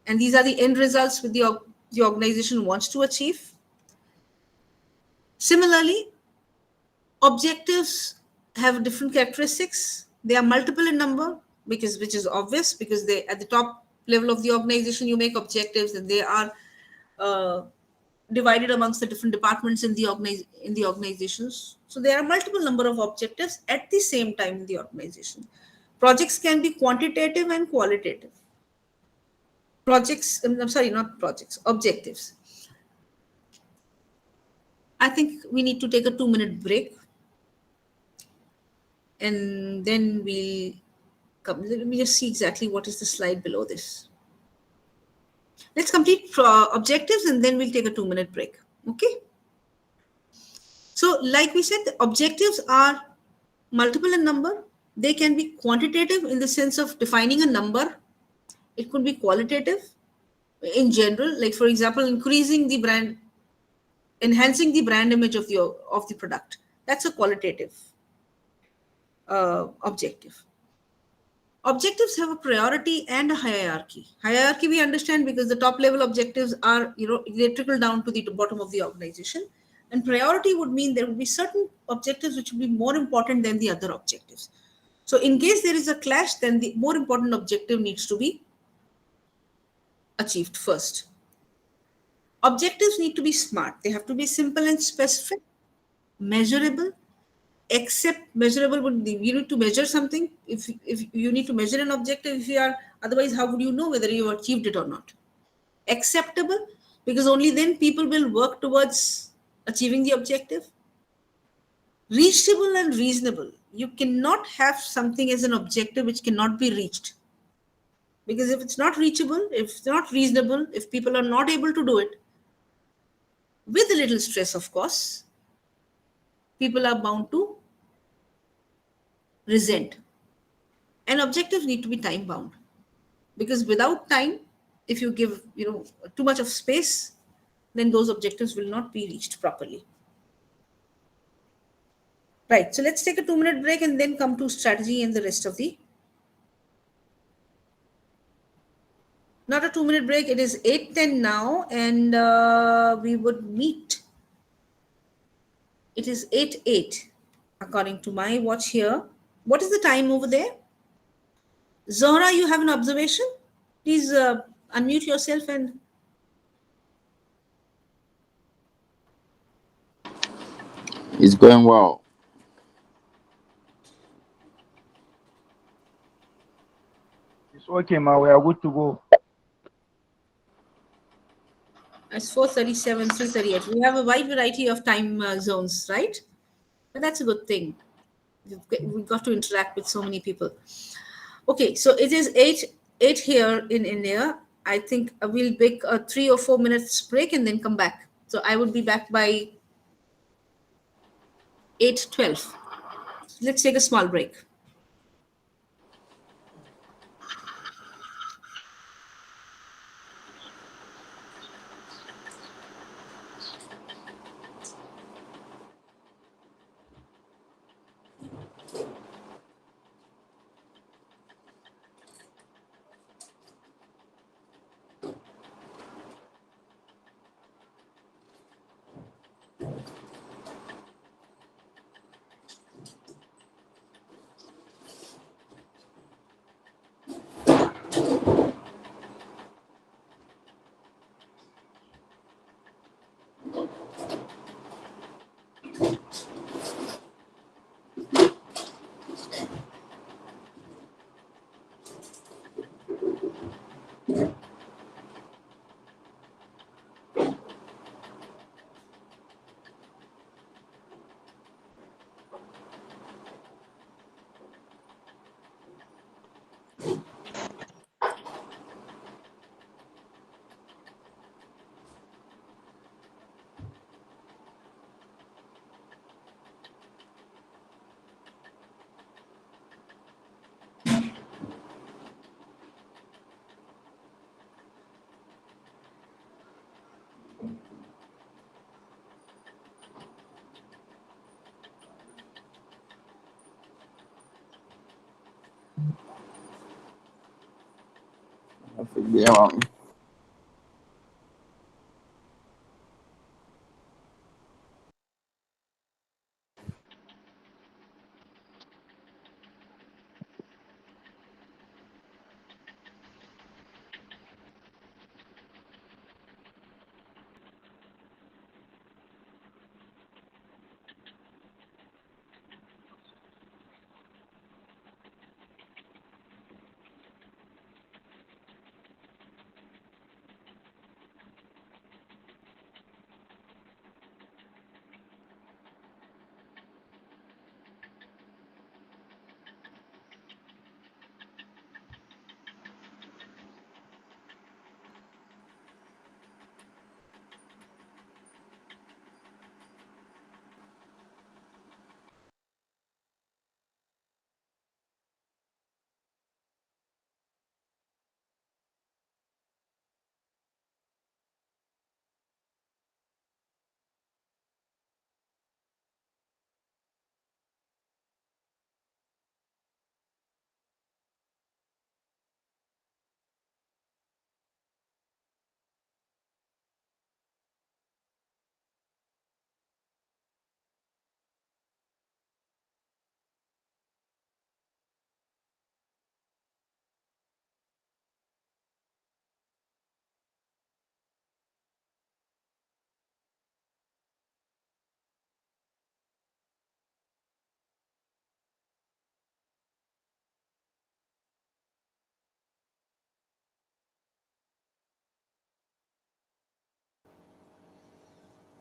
and these are the end results which the organization wants to achieve. Similarly, objectives have different characteristics. They are multiple in number, which is obvious because they at the top level of the organization you make objectives, and they are divided amongst the different departments in the organizations. So there are multiple number of objectives at the same time in the organization. Projects can be quantitative and qualitative. Objectives. I think we need to take a 2-minute break, and then we'll come. Let me just see exactly what is the slide below this. Let's complete objectives, and then we'll take a 2-minute break. Okay. So like we said, the objectives are multiple in number. They can be quantitative in the sense of defining a number. It could be qualitative in general, like for example, increasing the brand, enhancing the brand image of the product. That's a qualitative objective. Objectives have a priority and a hierarchy. Hierarchy we understand because the top level objectives are, they trickle down to the bottom of the organization. And priority would mean there would be certain objectives which would be more important than the other objectives. So in case there is a clash, then the more important objective needs to be achieved first. Objectives need to be smart. They have to be simple and specific, measurable. Except measurable would be, you need to measure something. If you need to measure an objective, if you are, otherwise how would you know whether you achieved it or not? Acceptable, because only then people will work towards achieving the objective. Reachable and reasonable. You cannot have something as an objective which cannot be reached, because if it's not reachable, if it's not reasonable, if people are not able to do it, with a little stress of course, people are bound to resent. And objectives need to be time bound, because without time, if you give too much of space, then those objectives will not be reached properly. Right, so let's take a 2-minute break and then come to strategy and the rest of the, not a 2-minute break, it is 8:10 now, and we would meet, it is 8:08 according to my watch here. What is the time over there? Zohra, you have an observation? Please unmute yourself and It's going well. It's okay, ma. We are good to go. it's 4:37, 3:38. We have a wide variety of time zones, right? But that's a good thing. We've got to interact with so many people. Okay, so it is 8 here in India. I think we'll take a 3 or 4 minutes break and then come back. So I would be back by 8:12. Let's take a small break. Yeah.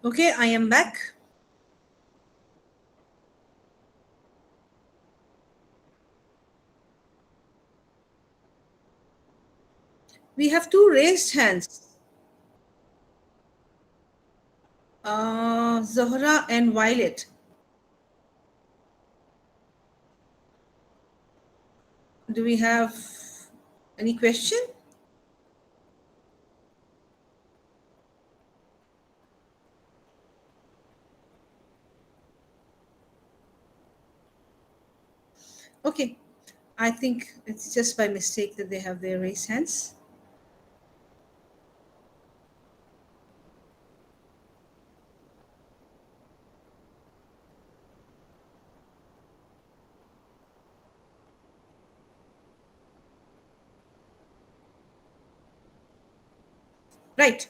Okay, I am back. We have two raised hands. Zahra and Violet. Do we have any question? Okay, I think it's just by mistake that they have their raised hands. Right.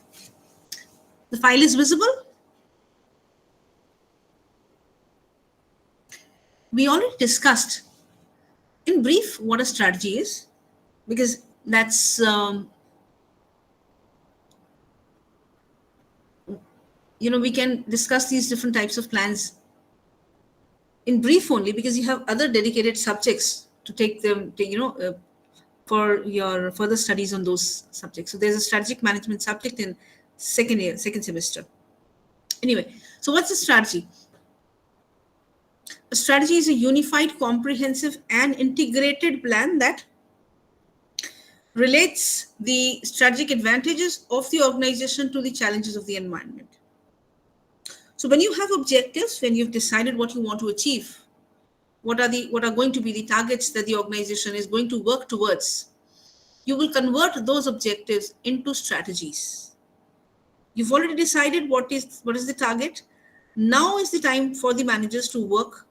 The file is visible. We already discussed in brief what a strategy is, because that's we can discuss these different types of plans in brief only, because you have other dedicated subjects to take them to, for your further studies on those subjects. So there's a strategic management subject in second semester. Anyway, so what's a strategy? A strategy is a unified, comprehensive, and integrated plan that relates the strategic advantages of the organization to the challenges of the environment. So when you have objectives, when you've decided what you want to achieve, what are going to be the targets that the organization is going to work towards, you will convert those objectives into strategies. You've already decided what is the target. Now is the time for the managers to work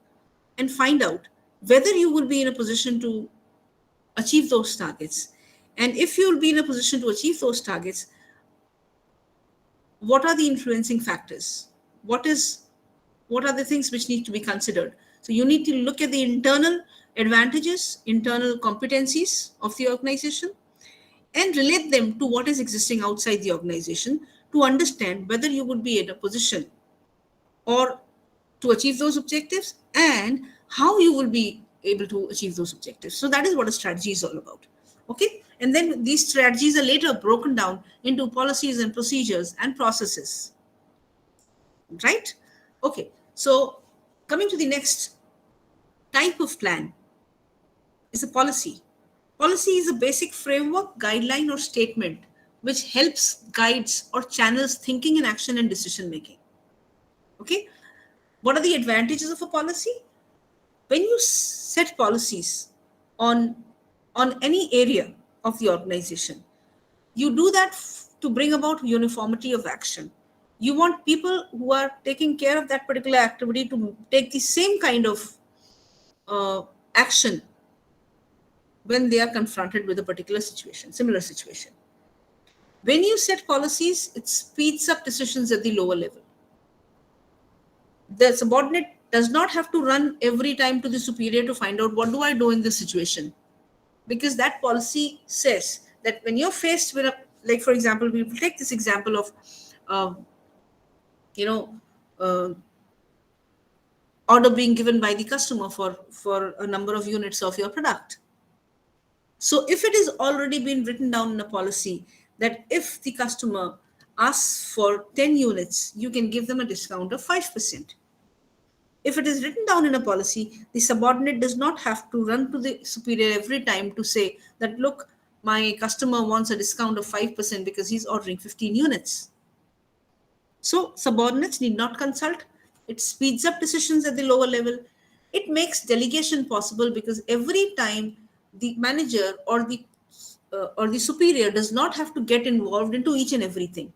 and find out whether you will be in a position to achieve those targets. And if you will be in a position to achieve those targets, what are the influencing factors? What are the things which need to be considered? So you need to look at the internal advantages, internal competencies of the organization, and relate them to what is existing outside the organization to understand whether you would be in a position or to achieve those objectives and how you will be able to achieve those objectives. So that is what a strategy is all about. Okay. And then these strategies are later broken down into policies and procedures and processes. Right? Okay. So coming to the next type of plan is a policy. Policy is a basic framework, guideline, or statement which helps, guides, or channels thinking and action and decision making. Okay. What are the advantages of a policy? When you set policies on any area of the organization, you do that to bring about uniformity of action. You want people who are taking care of that particular activity to take the same kind of action when they are confronted with a particular situation, similar situation. When you set policies, it speeds up decisions at the lower level. The subordinate does not have to run every time to the superior to find out what do I do in this situation, because that policy says that when you're faced with like for example, we will take this example of order being given by the customer for a number of units of your product. So if it is already been written down in a policy that if the customer asks for 10 units, you can give them a discount of 5%. If it is written down in a policy, the subordinate does not have to run to the superior every time to say that, look, my customer wants a discount of 5% because he's ordering 15 units. So subordinates need not consult. It speeds up decisions at the lower level. It makes delegation possible because every time the manager or the superior does not have to get involved into each and everything.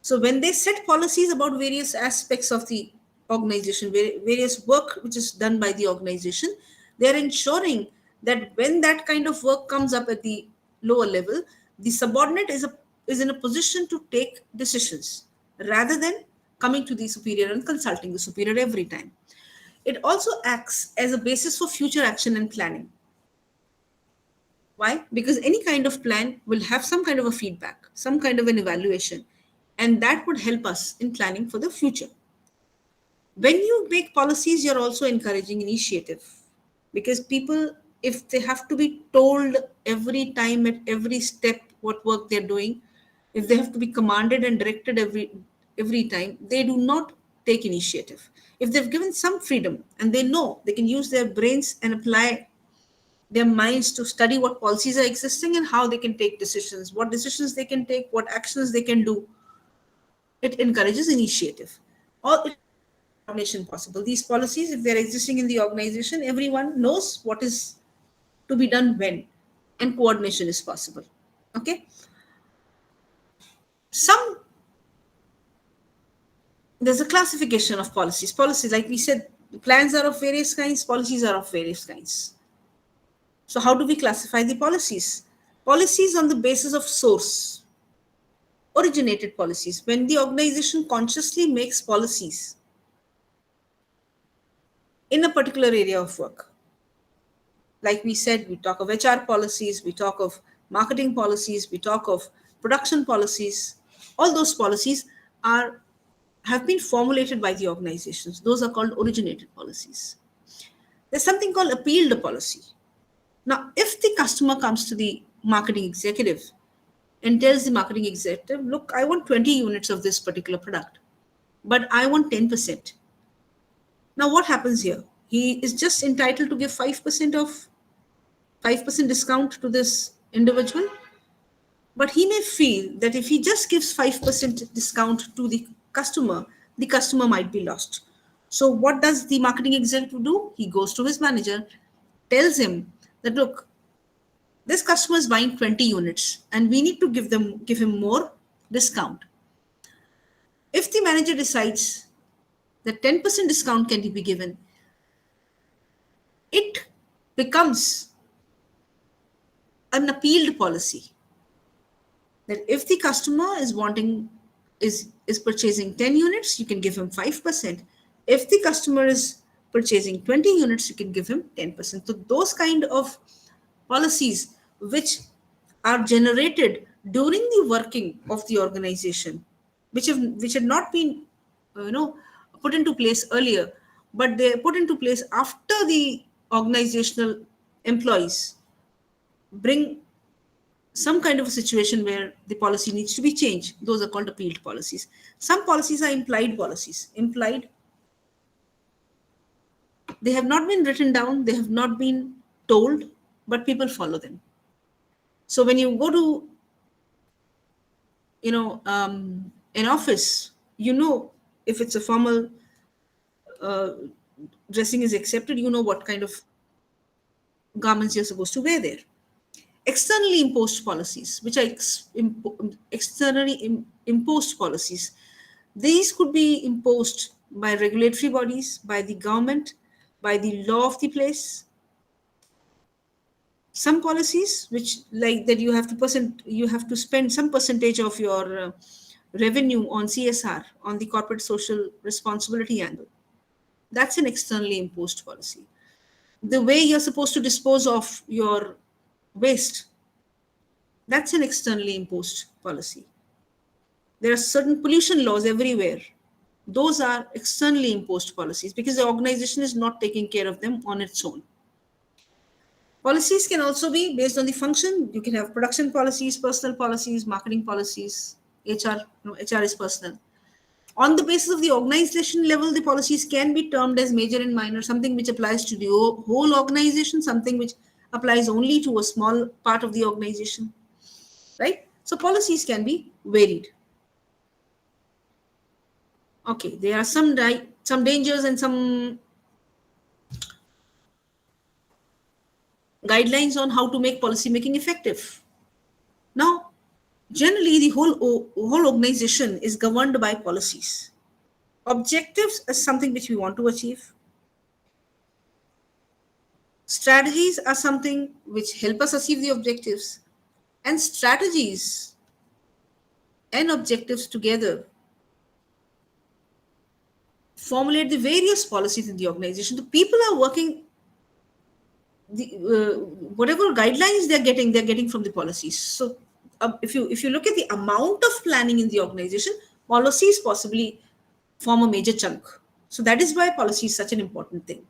So when they set policies about various aspects of the organization, various work which is done by the organization, they are ensuring that when that kind of work comes up at the lower level, the subordinate is in a position to take decisions rather than coming to the superior and consulting the superior every time. It also acts as a basis for future action and planning. Why? Because any kind of plan will have some kind of a feedback, some kind of an evaluation. And that would help us in planning for the future. When you make policies, you're also encouraging initiative, because people, if they have to be told every time at every step what work they're doing, if they have to be commanded and directed every time, they do not take initiative. If they've given some freedom and they know they can use their brains and apply their minds to study what policies are existing and how they can take decisions, what decisions they can take, what actions they can do, it encourages initiative. Or coordination possible. These policies, if they're existing in the organization, everyone knows what is to be done when, and coordination is possible. Okay. There's a classification of policies. Policies, like we said, plans are of various kinds, policies are of various kinds. So how do we classify the policies? Policies on the basis of source, originated policies. When the organization consciously makes policies in a particular area of work. Like we said, we talk of HR policies, we talk of marketing policies, we talk of production policies. All those policies have been formulated by the organizations. Those are called originated policies. There's something called appealed policy. Now, if the customer comes to the marketing executive and tells the marketing executive, look, I want 20 units of this particular product, but I want 10%. Now, what happens here? He is just entitled to give 5% discount to this individual, but he may feel that if he just gives 5% discount to the customer might be lost. So what does the marketing executive do? He goes to his manager, tells him that, look, this customer is buying 20 units and we need to give him more discount. If the manager decides that 10% discount can be given, it becomes an appealed policy. That if the customer is purchasing 10 units, you can give him 5%. If the customer is purchasing 20 units, you can give him 10%. So those kind of policies which are generated during the working of the organization, which had not been put into place earlier, but they are put into place after the organizational employees bring some kind of a situation where the policy needs to be changed. Those are called appealed policies. Some policies are implied policies. Implied, they have not been written down, they have not been told, but people follow them. So when you go to an office, if it's a formal dressing is accepted, what kind of garments you're supposed to wear there. Externally imposed policies, which are externally imposed policies. These could be imposed by regulatory bodies, by the government, by the law of the place. Some policies which, like that, you have to spend some percentage of your revenue on CSR, on the corporate social responsibility angle. That's an externally imposed policy. The way you're supposed to dispose of your waste, that's an externally imposed policy. There are certain pollution laws everywhere. Those are externally imposed policies because the organization is not taking care of them on its own. Policies can also be based on the function. You can have production policies, personal policies, marketing policies, HR. HR is personal. On the basis of the organization level, the policies can be termed as major and minor, something which applies to the whole organization, something which applies only to a small part of the organization, right? So policies can be varied. Okay, there are some dangers and some guidelines on how to make policy making effective. Now, generally, the whole organization is governed by policies. Objectives is something which we want to achieve. Strategies are something which help us achieve the objectives. And strategies and objectives together formulate the various policies in the organization. The people are working, whatever guidelines they're getting from the policies. So if you look at the amount of planning in the organization, policies possibly form a major chunk. So that is why policy is such an important thing.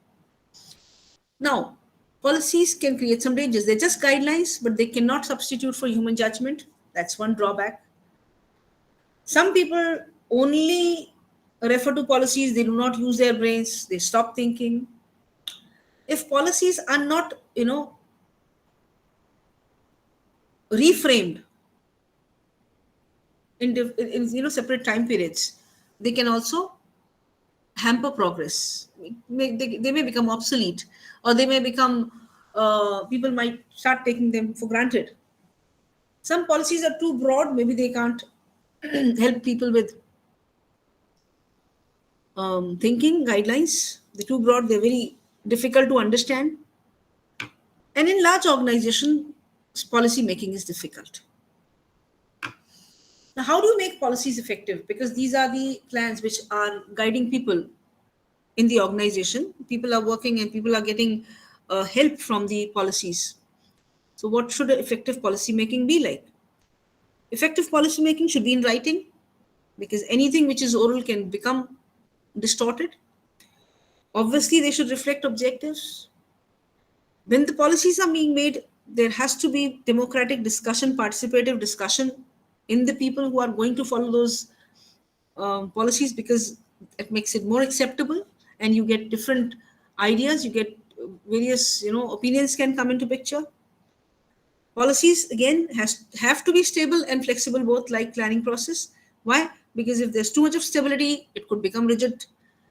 Now, policies can create some dangers. They're just guidelines, but they cannot substitute for human judgment. That's one drawback. Some people only refer to policies, they do not use their brains, they stop thinking. If policies are not, reframed in separate time periods, they can also hamper progress. They may become obsolete, or they may become, people might start taking them for granted. Some policies are too broad, maybe they can't help people with thinking guidelines. They're too broad, they're very difficult to understand. And in large organizations, policy making is difficult. Now, how do you make policies effective? Because these are the plans which are guiding people in the organization. People are working and people are getting help from the policies. So what should effective policy making be like? Effective policy making should be in writing, because anything which is oral can become distorted. Obviously, they should reflect objectives. When the policies are being made, there has to be democratic discussion, participative discussion in the people who are going to follow those policies, because it makes it more acceptable, and you get different ideas, you get various opinions can come into picture. Policies again have to be stable and flexible, both like planning process. Why? Because if there's too much of stability, it could become rigid.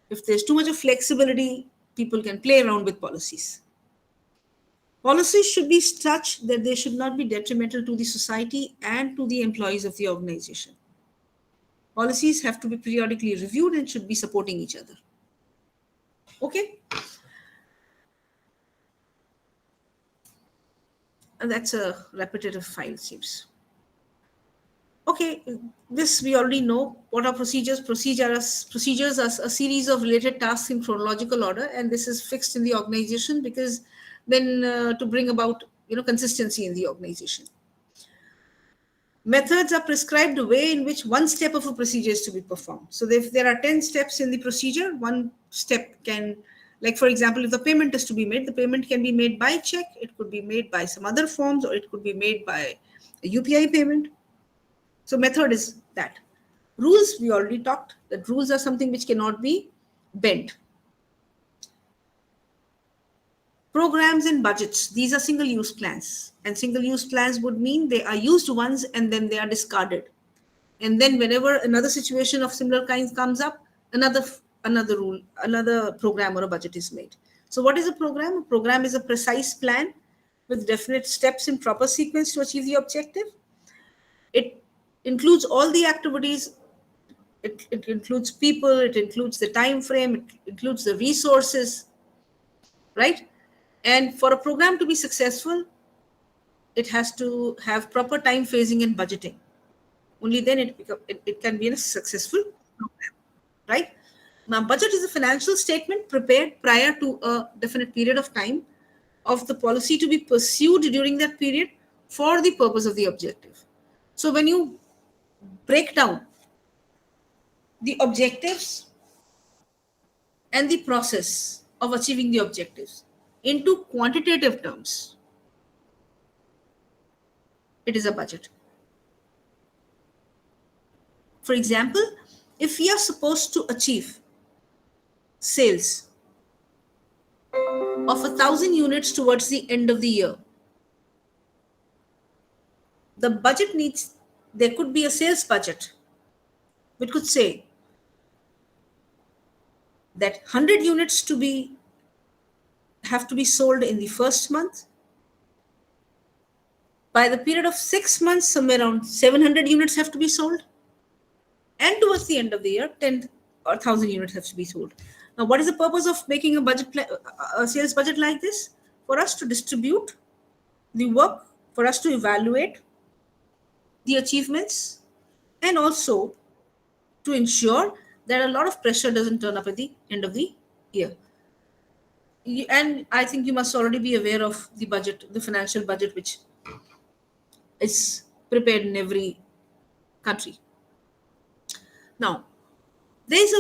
If there's too much of flexibility, people can play around with policies. Policies should be such that they should not be detrimental to the society and to the employees of the organization. Policies have to be periodically reviewed and should be supporting each other. Okay? And that's a repetitive file, seems. Okay, this we already know. What are procedures? Procedures are a series of related tasks in chronological order, and this is fixed in the organization because then to bring about consistency in the organization. Methods are prescribed the way in which one step of a procedure is to be performed. So if there are 10 steps in the procedure, one step can, like for example, if the payment is to be made, the payment can be made by check, it could be made by some other forms, or it could be made by a UPI payment. So method is that. Rules, we already talked, that rules are something which cannot be bent. Programs and budgets, these are single-use plans. And single-use plans would mean they are used once and then they are discarded. And then whenever another situation of similar kinds comes up, another rule, another program or a budget is made. So what is a program? A program is a precise plan with definite steps in proper sequence to achieve the objective. It includes all the activities. It includes people, it includes the time frame, it includes the resources, right? And for a program to be successful, it has to have proper time phasing and budgeting. Only then it can be a successful program, right? Now, budget is a financial statement prepared prior to a definite period of time of the policy to be pursued during that period for the purpose of the objective. So when you break down the objectives and the process of achieving the objectives into quantitative terms, it is a budget. For example, if we are supposed to achieve sales of 1,000 units towards the end of the year, the budget needs, there could be a sales budget which could say that 100 units have to be sold in the first month. By the period of 6 months, somewhere around 700 units have to be sold. And towards the end of the year, 10 or 1,000 units have to be sold. Now, what is the purpose of making a sales budget like this? For us to distribute the work, for us to evaluate the achievements, and also to ensure that a lot of pressure doesn't turn up at the end of the year. And I think you must already be aware of the budget, the financial budget, which is prepared in every country. Now, there's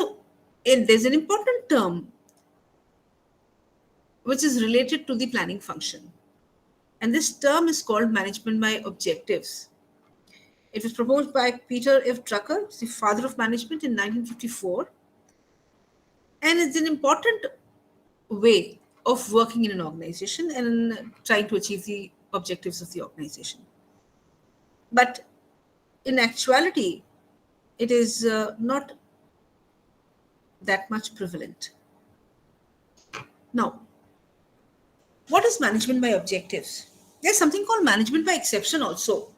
an important term which is related to the planning function. And this term is called management by objectives. It was proposed by Peter F. Drucker, the father of management, in 1954. And it's an important way of working in an organization and trying to achieve the objectives of the organization. But in actuality, it is not that much prevalent. Now, what is management by objectives? There's something called management by exception also.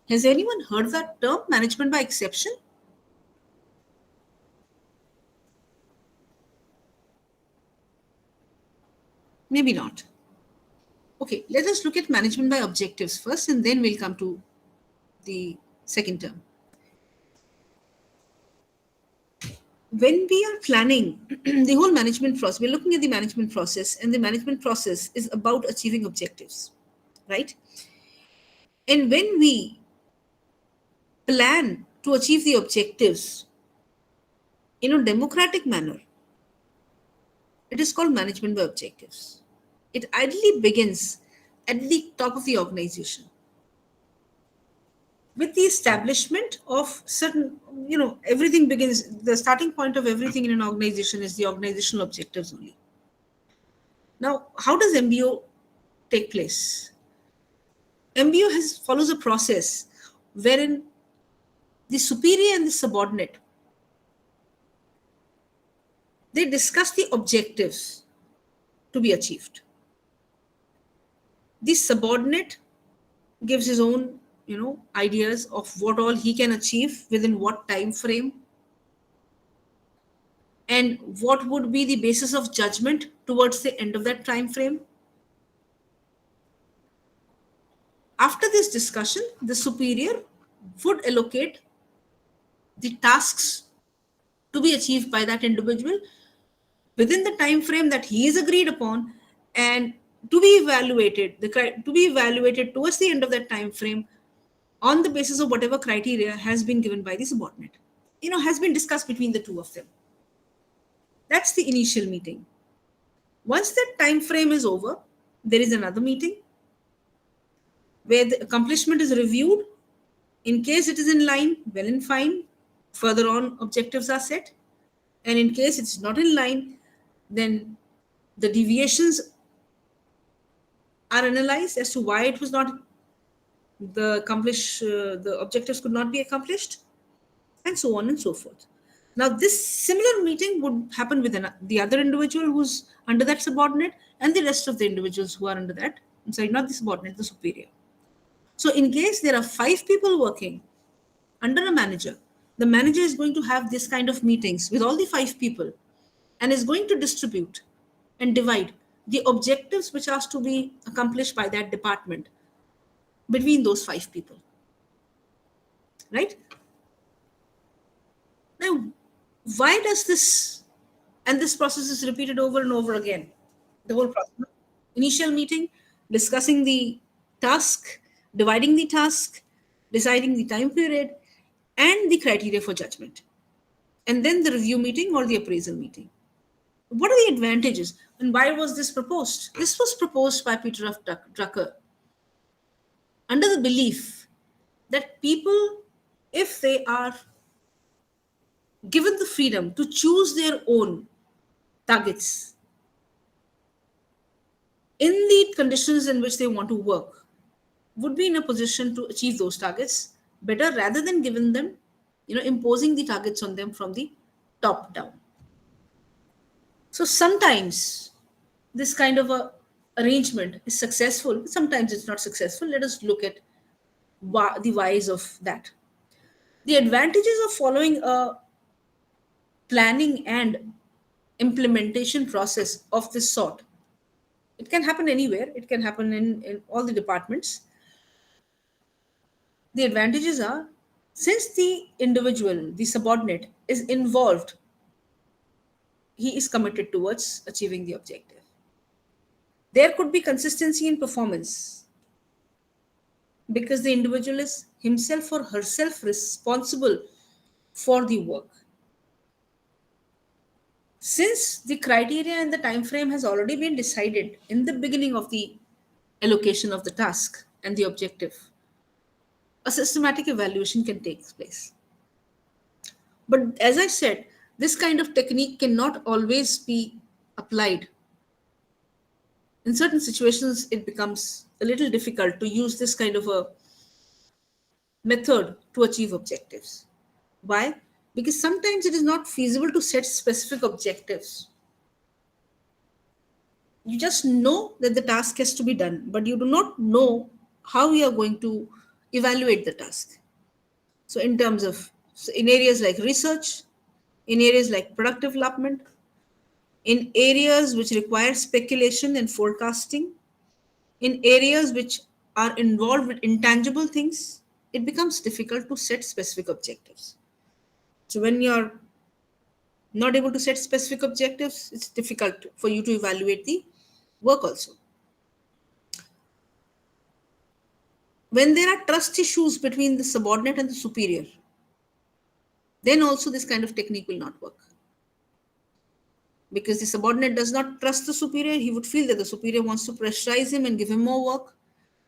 Has anyone heard that term, management by exception? Maybe not. Okay, let us look at management by objectives first, and then we'll come to the second term. When we are planning the whole management process, we're looking at the management process, and the management process is about achieving objectives, right? And when we plan to achieve the objectives in a democratic manner, it is called management by objectives. It ideally begins at the top of the organization with the establishment of certain, everything begins, the starting point of everything in an organization is the organizational objectives only. Now, how does MBO take place? MBO follows a process wherein the superior and the subordinate, they discuss the objectives to be achieved. The subordinate gives his own ideas of what all he can achieve within what time frame, and what would be the basis of judgment towards the end of that time frame. After this discussion, the superior would allocate the tasks to be achieved by that individual within the time frame that he is agreed upon, and to be evaluated towards the end of that time frame on the basis of whatever criteria has been given by the subordinate, has been discussed between the two of them. That's the initial meeting. Once that time frame is over, there is another meeting where the accomplishment is reviewed. In case it is in line, well and fine, further on objectives are set. And in case it's not in line, then the deviations are analyzed as to why it was not the objectives could not be accomplished, and so on and so forth. Now, this similar meeting would happen with the other individual who's under that subordinate, and the rest of the individuals who are under that. I'm sorry, not the subordinate, the superior. So, in case there are 5 people working under a manager, the manager is going to have this kind of meetings with all the 5 people, and is going to distribute and divide the objectives which are to be accomplished by that department between those 5 people, right? Now, why does this, and this process is repeated over and over again, the whole process. Initial meeting, discussing the task, dividing the task, deciding the time period, and the criteria for judgment. And then the review meeting or the appraisal meeting. What are the advantages, and why was this proposed? This was proposed by Peter F. Drucker under the belief that people, if they are given the freedom to choose their own targets in the conditions in which they want to work, would be in a position to achieve those targets better, rather than giving them, imposing the targets on them from the top down. So sometimes this kind of a arrangement is successful, sometimes it's not successful. Let us look at the whys of that. The advantages of following a planning and implementation process of this sort. It can happen anywhere. It can happen in all the departments. The advantages are, since the individual, the subordinate, is involved, he is committed towards achieving the objective. There could be consistency in performance because the individual is himself or herself responsible for the work. Since the criteria and the time frame has already been decided in the beginning of the allocation of the task and the objective, a systematic evaluation can take place. But as I said, this kind of technique cannot always be applied. In certain situations, it becomes a little difficult to use this kind of a method to achieve objectives. Why? Because sometimes it is not feasible to set specific objectives. You just know that the task has to be done, but you do not know how you are going to evaluate the task. So, in areas like research, in areas like product development, in areas which require speculation and forecasting, in areas which are involved with intangible things, it becomes difficult to set specific objectives. So when you're not able to set specific objectives, it's difficult for you to evaluate the work also. When there are trust issues between the subordinate and the superior, then also this kind of technique will not work. Because the subordinate does not trust the superior, he would feel that the superior wants to pressurize him and give him more work.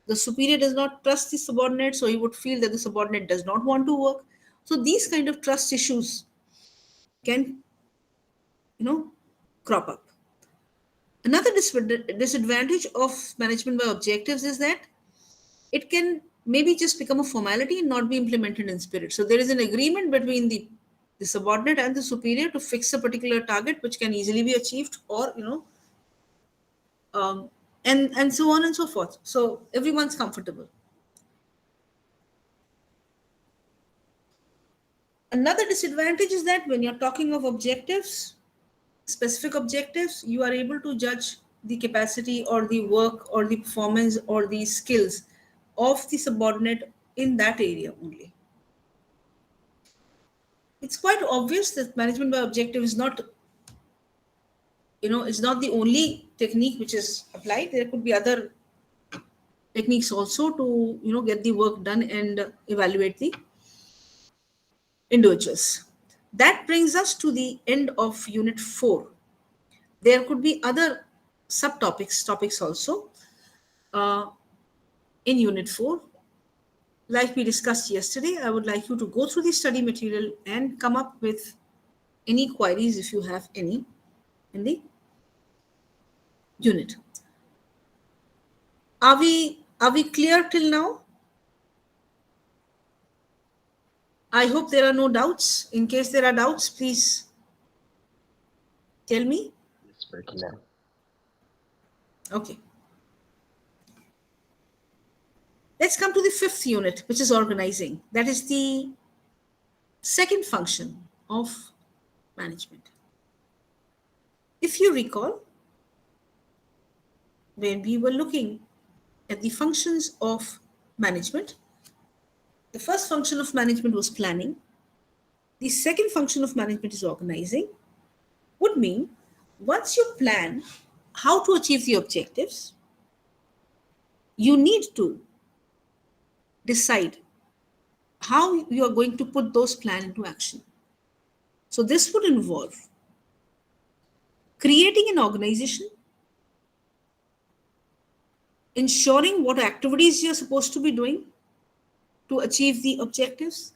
The superior does not trust the subordinate, so he would feel that the subordinate does not want to work. So these kind of trust issues can, crop up. Another disadvantage of management by objectives is that it can maybe just become a formality and not be implemented in spirit. So there is an agreement between the subordinate and the superior to fix a particular target which can easily be achieved, or and so on and so forth. So everyone's comfortable. Another disadvantage is that when you're talking of objectives, specific objectives, you are able to judge the capacity or the work or the performance or the skills of the subordinate in that area only. It's quite obvious that management by objective is not, it's not the only technique which is applied. There could be other techniques also to, get the work done and evaluate the individuals. That brings us to the end of Unit 4. There could be other topics also in Unit 4. Like we discussed yesterday, I would like you to go through the study material and come up with any queries if you have any in the unit. Are we clear till now? I hope there are no doubts. In case there are doubts, please tell me. It's very clear. Okay. Let's come to the 5th unit, which is organizing. That is the second function of management. If you recall, when we were looking at the functions of management, the first function of management was planning. The second function of management is organizing. Would mean once you plan how to achieve the objectives, you need to decide how you are going to put those plans into action. So this would involve creating an organization, ensuring what activities you're supposed to be doing to achieve the objectives,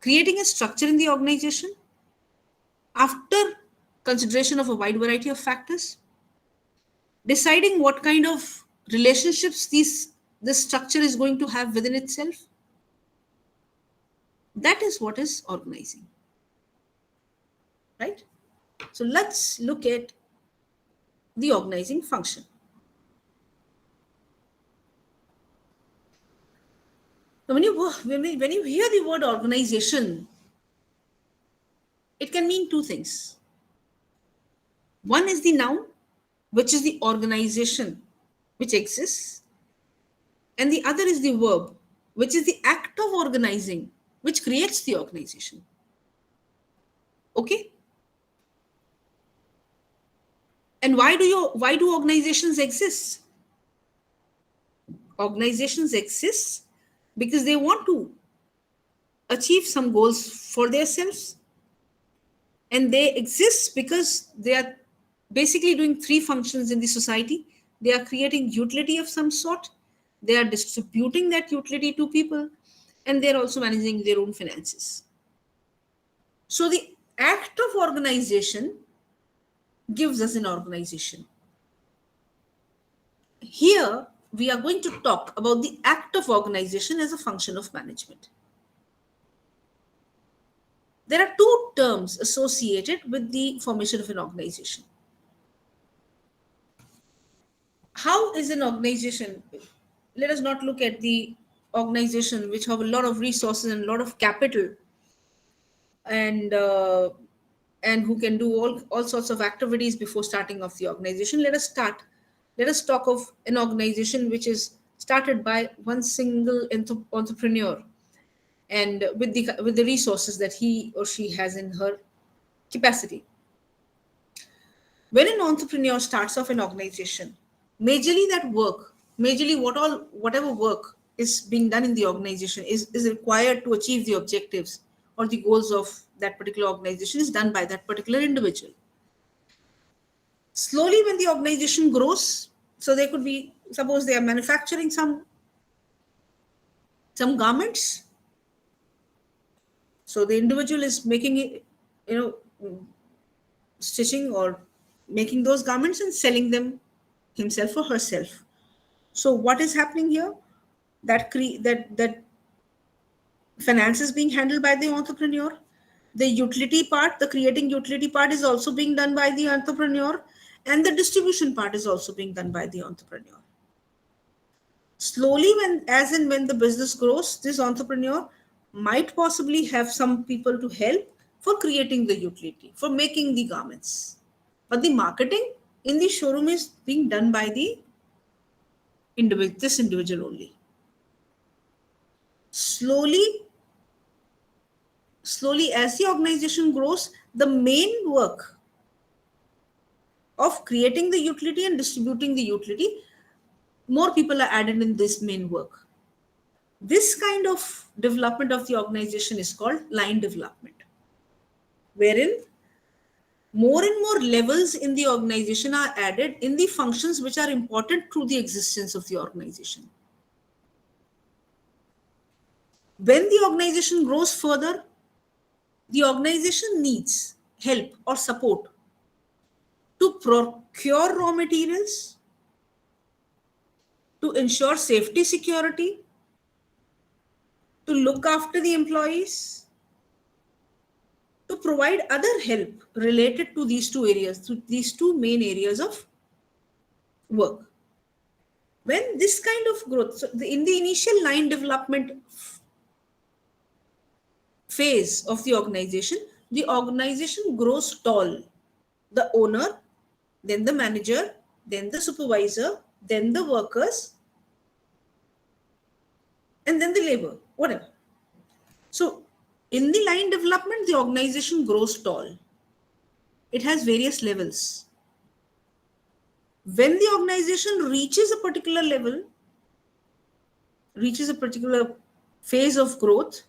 creating a structure in the organization after consideration of a wide variety of factors, deciding what kind of relationships this structure is going to have within itself. That is what is organizing, right? So let's look at the organizing function. Now, when you hear the word organization, it can mean two things. One is the noun, which is the organization which exists, and the other is the verb, which is the act of organizing, which creates the organization. Okay? And why do organizations exist? Organizations exist because they want to achieve some goals for themselves, and they exist because they are basically doing three functions in the society. They are creating utility of some sort, they are distributing that utility to people, and they're also managing their own finances. So the act of organization gives us an organization. Here we are going to talk about the act of organization as a function of management. There are two terms associated with the formation of an organization. How is an organization? Let us not look at the organization which have a lot of resources and a lot of capital, and who can do all sorts of activities before starting off the organization. Let us talk of an organization which is started by one single entrepreneur, and with the resources that he or she has in her capacity. When an entrepreneur starts off an organization, majorly whatever work is being done in the organization is required to achieve the objectives or the goals of that particular organization is done by that particular individual. Slowly, when the organization grows, so they could be, suppose they are manufacturing some garments, so the individual is making it, stitching or making those garments and selling them himself or herself. So what is happening here? That finance is being handled by the entrepreneur. The utility part, the creating utility part, is also being done by the entrepreneur, and the distribution part is also being done by the entrepreneur. Slowly, when the business grows, this entrepreneur might possibly have some people to help for creating the utility, for making the garments. But the marketing in the showroom is being done by the this individual only. Slowly, as the organization grows, the main work of creating the utility and distributing the utility, more people are added in this main work. This kind of development of the organization is called line development, wherein more and more levels in the organization are added in the functions which are important to the existence of the organization. When the organization grows further, the organization needs help or support to procure raw materials, to ensure safety, security, to look after the employees, to provide other help related to these two areas, to these two main areas of work. When this kind of growth, so in the initial line development phase of the organization grows tall. The owner, then the manager, then the supervisor, then the workers, and then the labor, whatever. So in the line development, the organization grows tall. It has various levels. When the organization reaches a particular level, reaches a particular phase of growth,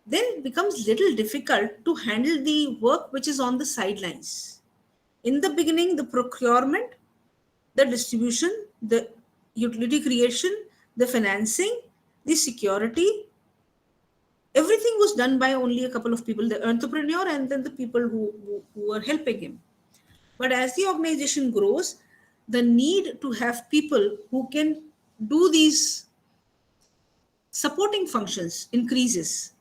then it becomes little difficult to handle the work which is on the sidelines. In the beginning, the procurement, the distribution, the utility creation, the financing, the security, everything was done by only a couple of people, the entrepreneur and then the people who were helping him. But as the organization grows, the need to have people who can do these supporting functions increases,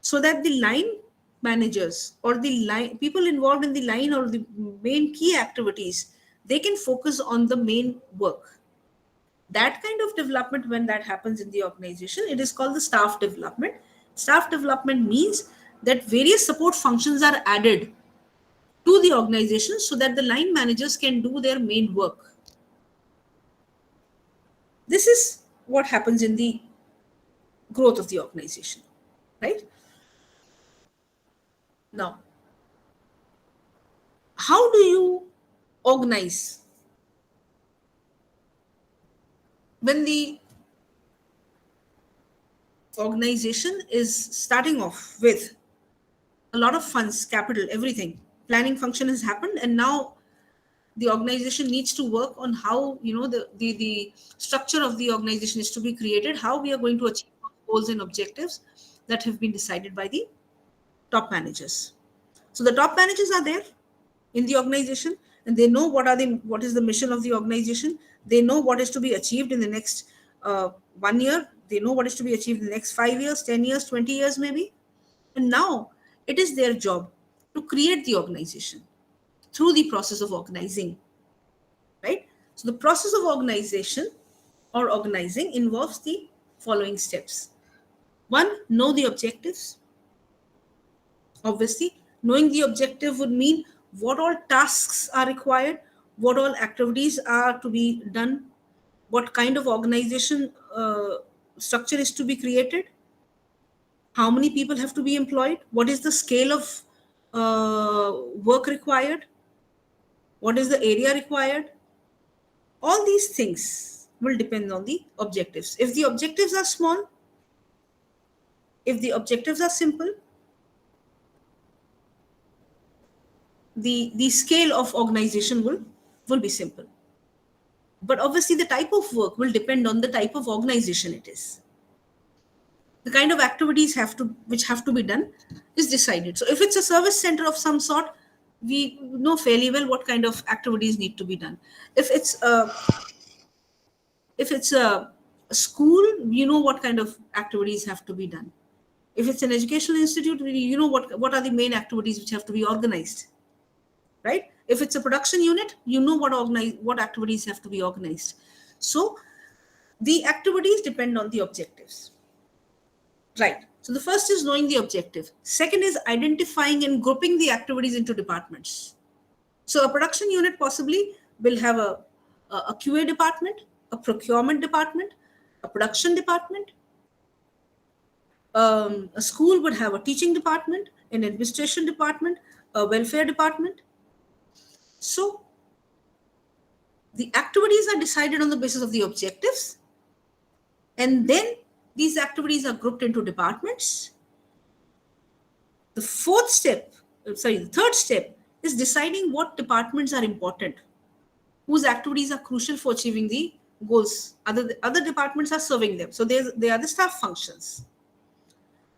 so that the line managers or the line people involved in the line or the main key activities, they can focus on the main work. That kind of development, when that happens in the organization, it is called the staff development. Staff development means that various support functions are added to the organization so that the line managers can do their main work. This is what happens in the growth of the organization, right? Now, how do you organize when the organization is starting off with a lot of funds, capital, everything. Planning function has happened, and now the organization needs to work on how, the structure of the organization is to be created, how we are going to achieve goals and objectives that have been decided by the top managers. So the top managers are there in the organization, and they know what is the mission of the organization. They know what is to be achieved in the next 1 year. They know what is to be achieved in the next 5 years, 10 years, 20 years maybe. And now it is their job to create the organization through the process of organizing, right? So the process of organization or organizing involves the following steps. One, know the objectives. Obviously, knowing the objective would mean what all tasks are required, what all activities are to be done, what kind of organization structure is to be created, how many people have to be employed, what is the scale of work required, what is the area required. All these things will depend on the objectives. If the objectives are small, if the objectives are simple, the scale of organization will be simple. But obviously the type of work will depend on the type of organization it is. The kind of activities which have to be done is decided. So if it's a service center of some sort, we know fairly well what kind of activities need to be done. If it's a school, you know what kind of activities have to be done. If it's an educational institute, you know what are the main activities which have to be organized, right? If it's a production unit, you know what activities have to be organized. So the activities depend on the objectives, right? So the first is knowing the objective. Second is identifying and grouping the activities into departments. So a production unit possibly will have a QA department, a procurement department, a production department. A school would have a teaching department, an administration department, a welfare department. So the activities are decided on the basis of the objectives, and then these activities are grouped into departments. The third step is deciding what departments are important, whose activities are crucial for achieving the goals. Other departments are serving them. So they are the staff functions.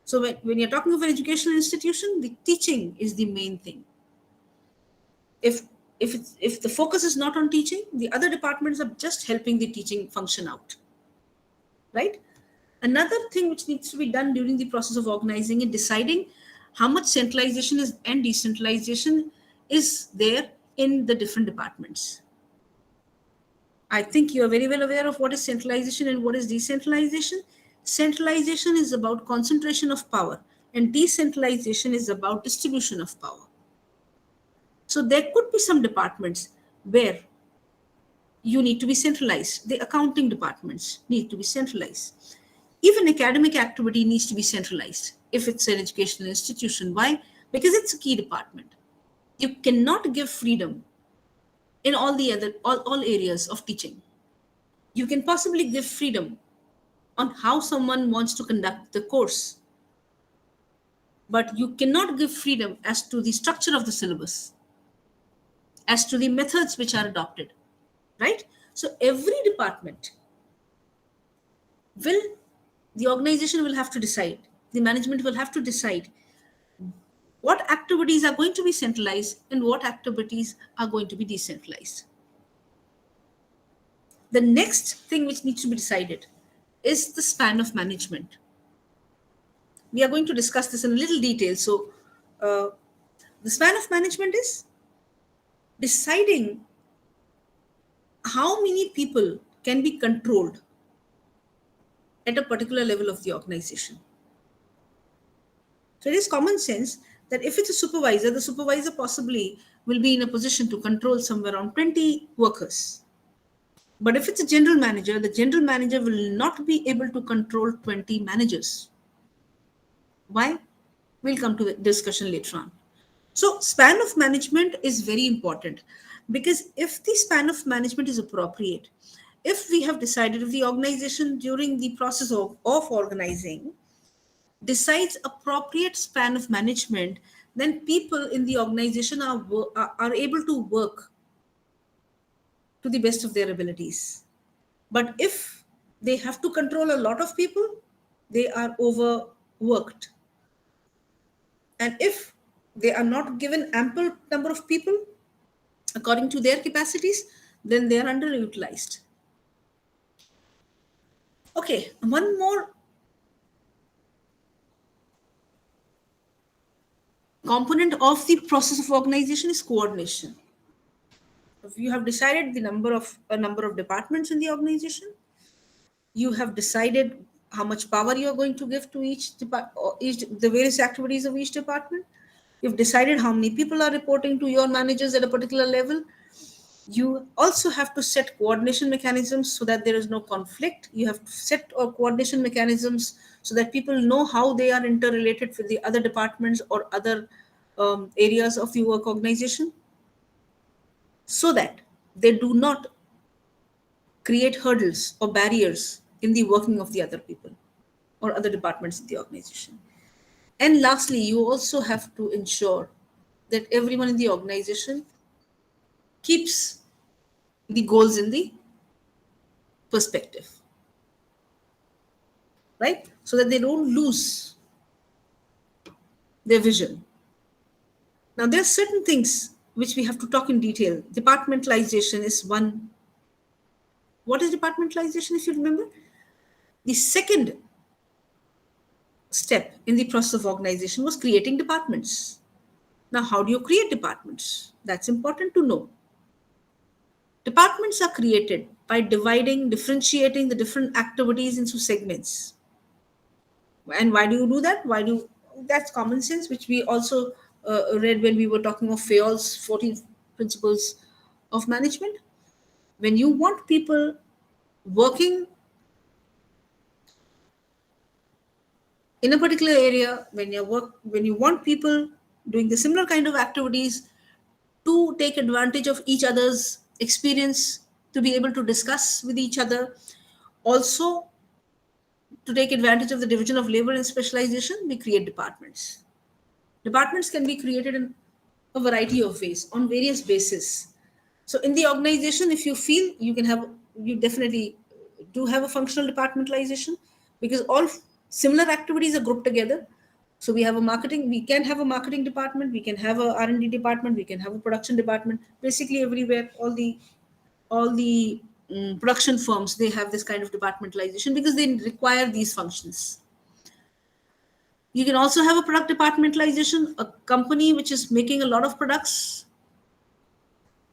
So when you're talking of an educational institution, the teaching is the main thing. If the focus is not on teaching, the other departments are just helping the teaching function out, right? Another thing which needs to be done during the process of organizing is deciding how much centralization and decentralization is there in the different departments. I think you are very well aware of what is centralization and what is decentralization. Centralization is about concentration of power, and decentralization is about distribution of power. So there could be some departments where you need to be centralized. The accounting departments need to be centralized. Even academic activity needs to be centralized if it's an educational institution. Why? Because it's a key department. You cannot give freedom in all areas of teaching. You can possibly give freedom on how someone wants to conduct the course, but you cannot give freedom as to the structure of the syllabus, as to the methods which are adopted, right? So every department the organization will have to decide, the management will have to decide what activities are going to be centralized and what activities are going to be decentralized. The next thing which needs to be decided is the span of management. We are going to discuss this in a little detail. So the span of management is deciding how many people can be controlled at a particular level of the organization. So it is common sense that if it's a supervisor, the supervisor possibly will be in a position to control somewhere around 20 workers. But if it's a general manager, the general manager will not be able to control 20 managers. Why? We'll come to the discussion later on. So span of management is very important, because if the span of management is appropriate, if we have decided, if the organization during the process of organizing decides appropriate span of management, then people in the organization are able to work to the best of their abilities. But if they have to control a lot of people, they are overworked. And if they are not given ample number of people according to their capacities, then they are underutilized. Okay, one more component of the process of organization is coordination. If you have decided a number of departments in the organization, you have decided how much power you are going to give to each the various activities of each department. You've decided how many people are reporting to your managers at a particular level. You also have to set coordination mechanisms so that there is no conflict. You have to set coordination mechanisms so that people know how they are interrelated with the other departments or other areas of the work organization, so that they do not create hurdles or barriers in the working of the other people or other departments in the organization. And lastly, you also have to ensure that everyone in the organization keeps the goals in the perspective, right? So that they don't lose their vision. Now, there are certain things which we have to talk in detail. Departmentalization is one. What is departmentalization, if you remember? The second step in the process of organization was creating departments. Now, how do you create departments? That's important to know. Departments are created by differentiating the different activities into segments. And why do you do that? That's common sense, which we also read when we were talking of Fayol's 14 principles of management. When you want people working in a particular area, when you want people doing the similar kind of activities to take advantage of each other's experience, to be able to discuss with each other, also to take advantage of the division of labor and specialization, we create departments. Departments can be created in a variety of ways on various bases. So in the organization, if you feel you definitely do have a functional departmentalization, because all similar activities are grouped together. So we can have a marketing department, we can have a R&D department, we can have a production department. Basically everywhere, all the production firms, they have this kind of departmentalization because they require these functions. You can also have a product departmentalization, a company which is making a lot of products.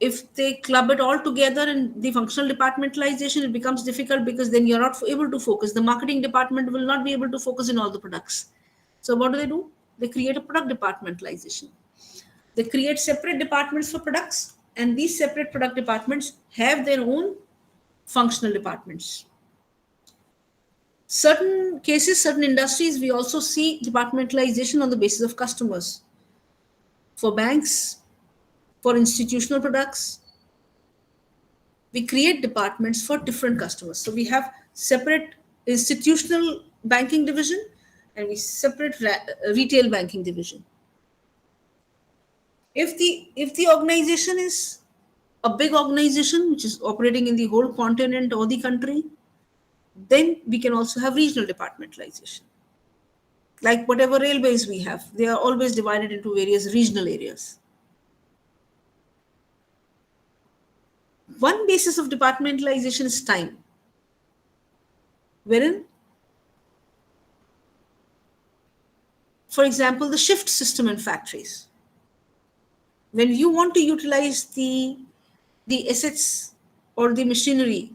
If they club it all together in the functional departmentalization, it becomes difficult because then you're not able to focus. The marketing department will not be able to focus in all the products. So what do? They create a product departmentalization. They create separate departments for products, and these separate product departments have their own functional departments. Certain cases, certain industries, we also see departmentalization on the basis of customers. For banks, for institutional products, we create departments for different customers. So we have separate institutional banking division and we separate retail banking division. If the organization is a big organization which is operating in the whole continent or the country, then we can also have regional departmentalization. Like whatever railways we have, they are always divided into various regional areas. One basis of departmentalization is time, wherein, for example, the shift system in factories. When you want to utilize the assets or the machinery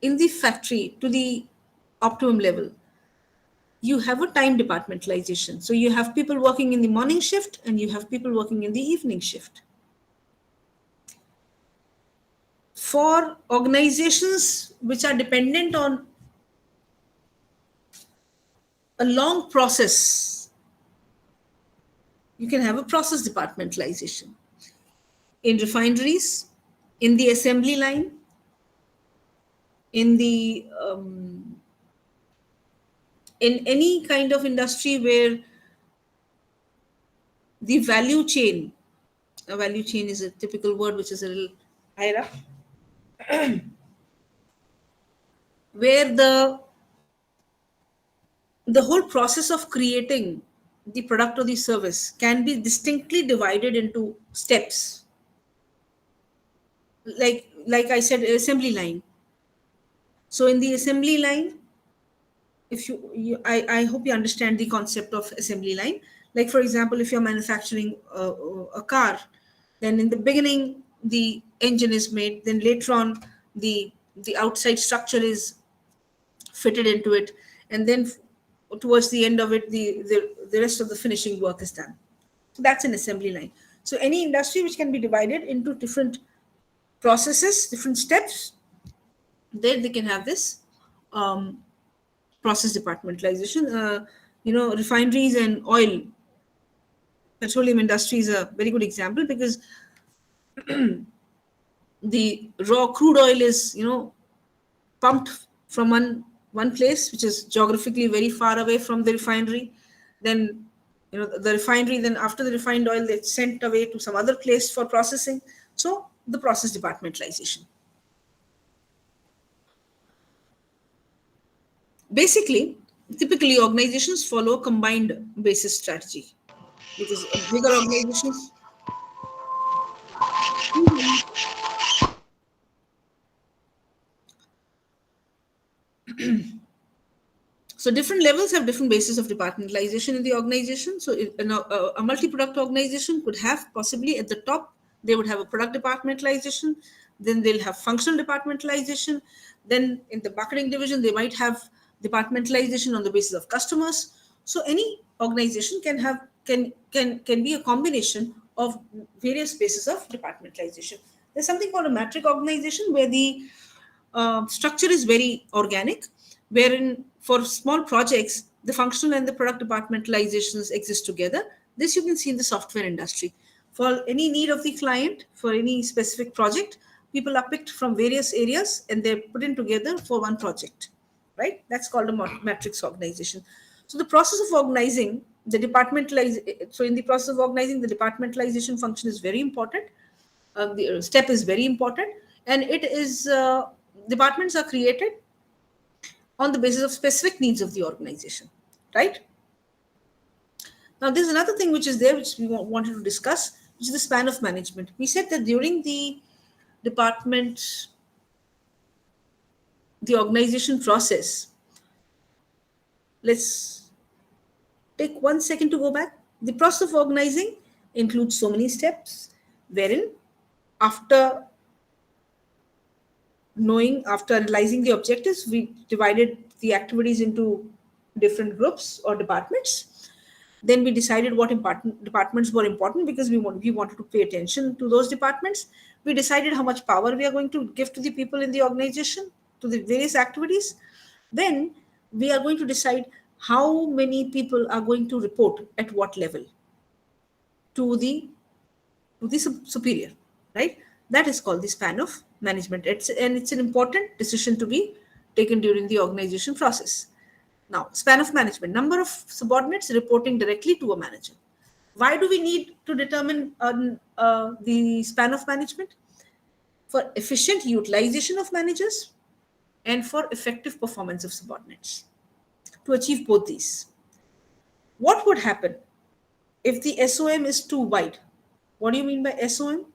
in the factory to the optimum level, you have a time departmentalization. So you have people working in the morning shift and you have people working in the evening shift. For organizations which are dependent on a long process, you can have a process departmentalization. In refineries, in the assembly line, in the in any kind of industry where the value chain, a value chain is a typical word which is a little higher up, where the whole process of creating the product or the service can be distinctly divided into steps. Like I said, assembly line. So in the assembly line, if I hope you understand the concept of assembly line. Like for example, if you're manufacturing a car, then in the beginning the engine is made, then later on the outside structure is fitted into it, and then towards the end of it, the rest of the finishing work is done. So that's an assembly line. So any industry which can be divided into different processes, different steps, there they can have this process departmentalization. Refineries and oil, petroleum industry is a very good example, because the raw crude oil is pumped from one place which is geographically very far away from the refinery. Then the refinery, then after the refined oil, it's sent away to some other place for processing. So the process departmentalization. Basically, typically organizations follow a combined basis strategy, because bigger organizations so different levels have different bases of departmentalization in the organization. So a multi-product organization could have, possibly at the top, they would have a product departmentalization, then they'll have functional departmentalization, then in the marketing division they might have departmentalization on the basis of customers. So any organization can be a combination of various bases of departmentalization. There's something called a matrix organization, where the structure is very organic, wherein for small projects, the functional and the product departmentalizations exist together. This you can see in the software industry. For any need of the client, for any specific project, people are picked from various areas and they're put in together for one project, right? That's called a matrix organization. So the process of organizing the in the process of organizing, the departmentalization function is very important. The step is very important, and it is departments are created on the basis of specific needs of the organization, right? Now, there's another thing which is there, which we wanted to discuss, which is the span of management. We said that during the organization process, let's take 1 second to go back. The process of organizing includes so many steps, wherein after analyzing the objectives, we divided the activities into different groups or departments. Then we decided what departments were important, because we wanted to pay attention to those departments. We decided how much power we are going to give to the people in the organization, to the various activities. Then we are going to decide how many people are going to report at what level to the superior, right? That is called the span of management. It's an important decision to be taken during the organization process. Now, span of management, number of subordinates reporting directly to a manager. Why do we need to determine the span of management? For efficient utilization of managers and for effective performance of subordinates. To achieve both these, what would happen if the SOM is too wide? What do you mean by SOM?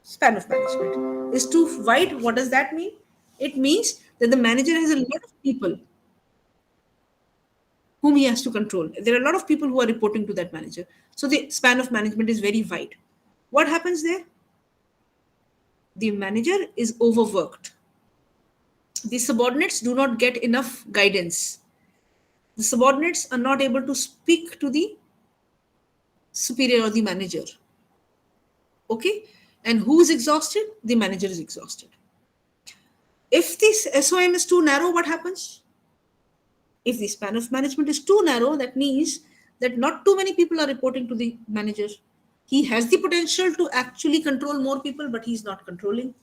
Span of management is too wide. What does that mean? It means that the manager has a lot of people whom he has to control. There are a lot of people who are reporting to that manager. So the span of management is very wide. What happens there? The manager is overworked. The subordinates do not get enough guidance. The subordinates are not able to speak to the superior or the manager. Okay? And who is exhausted? The manager is exhausted. If this SOM is too narrow, what happens? If the span of management is too narrow, that means that not too many people are reporting to the manager. He has the potential to actually control more people, but he's not controlling.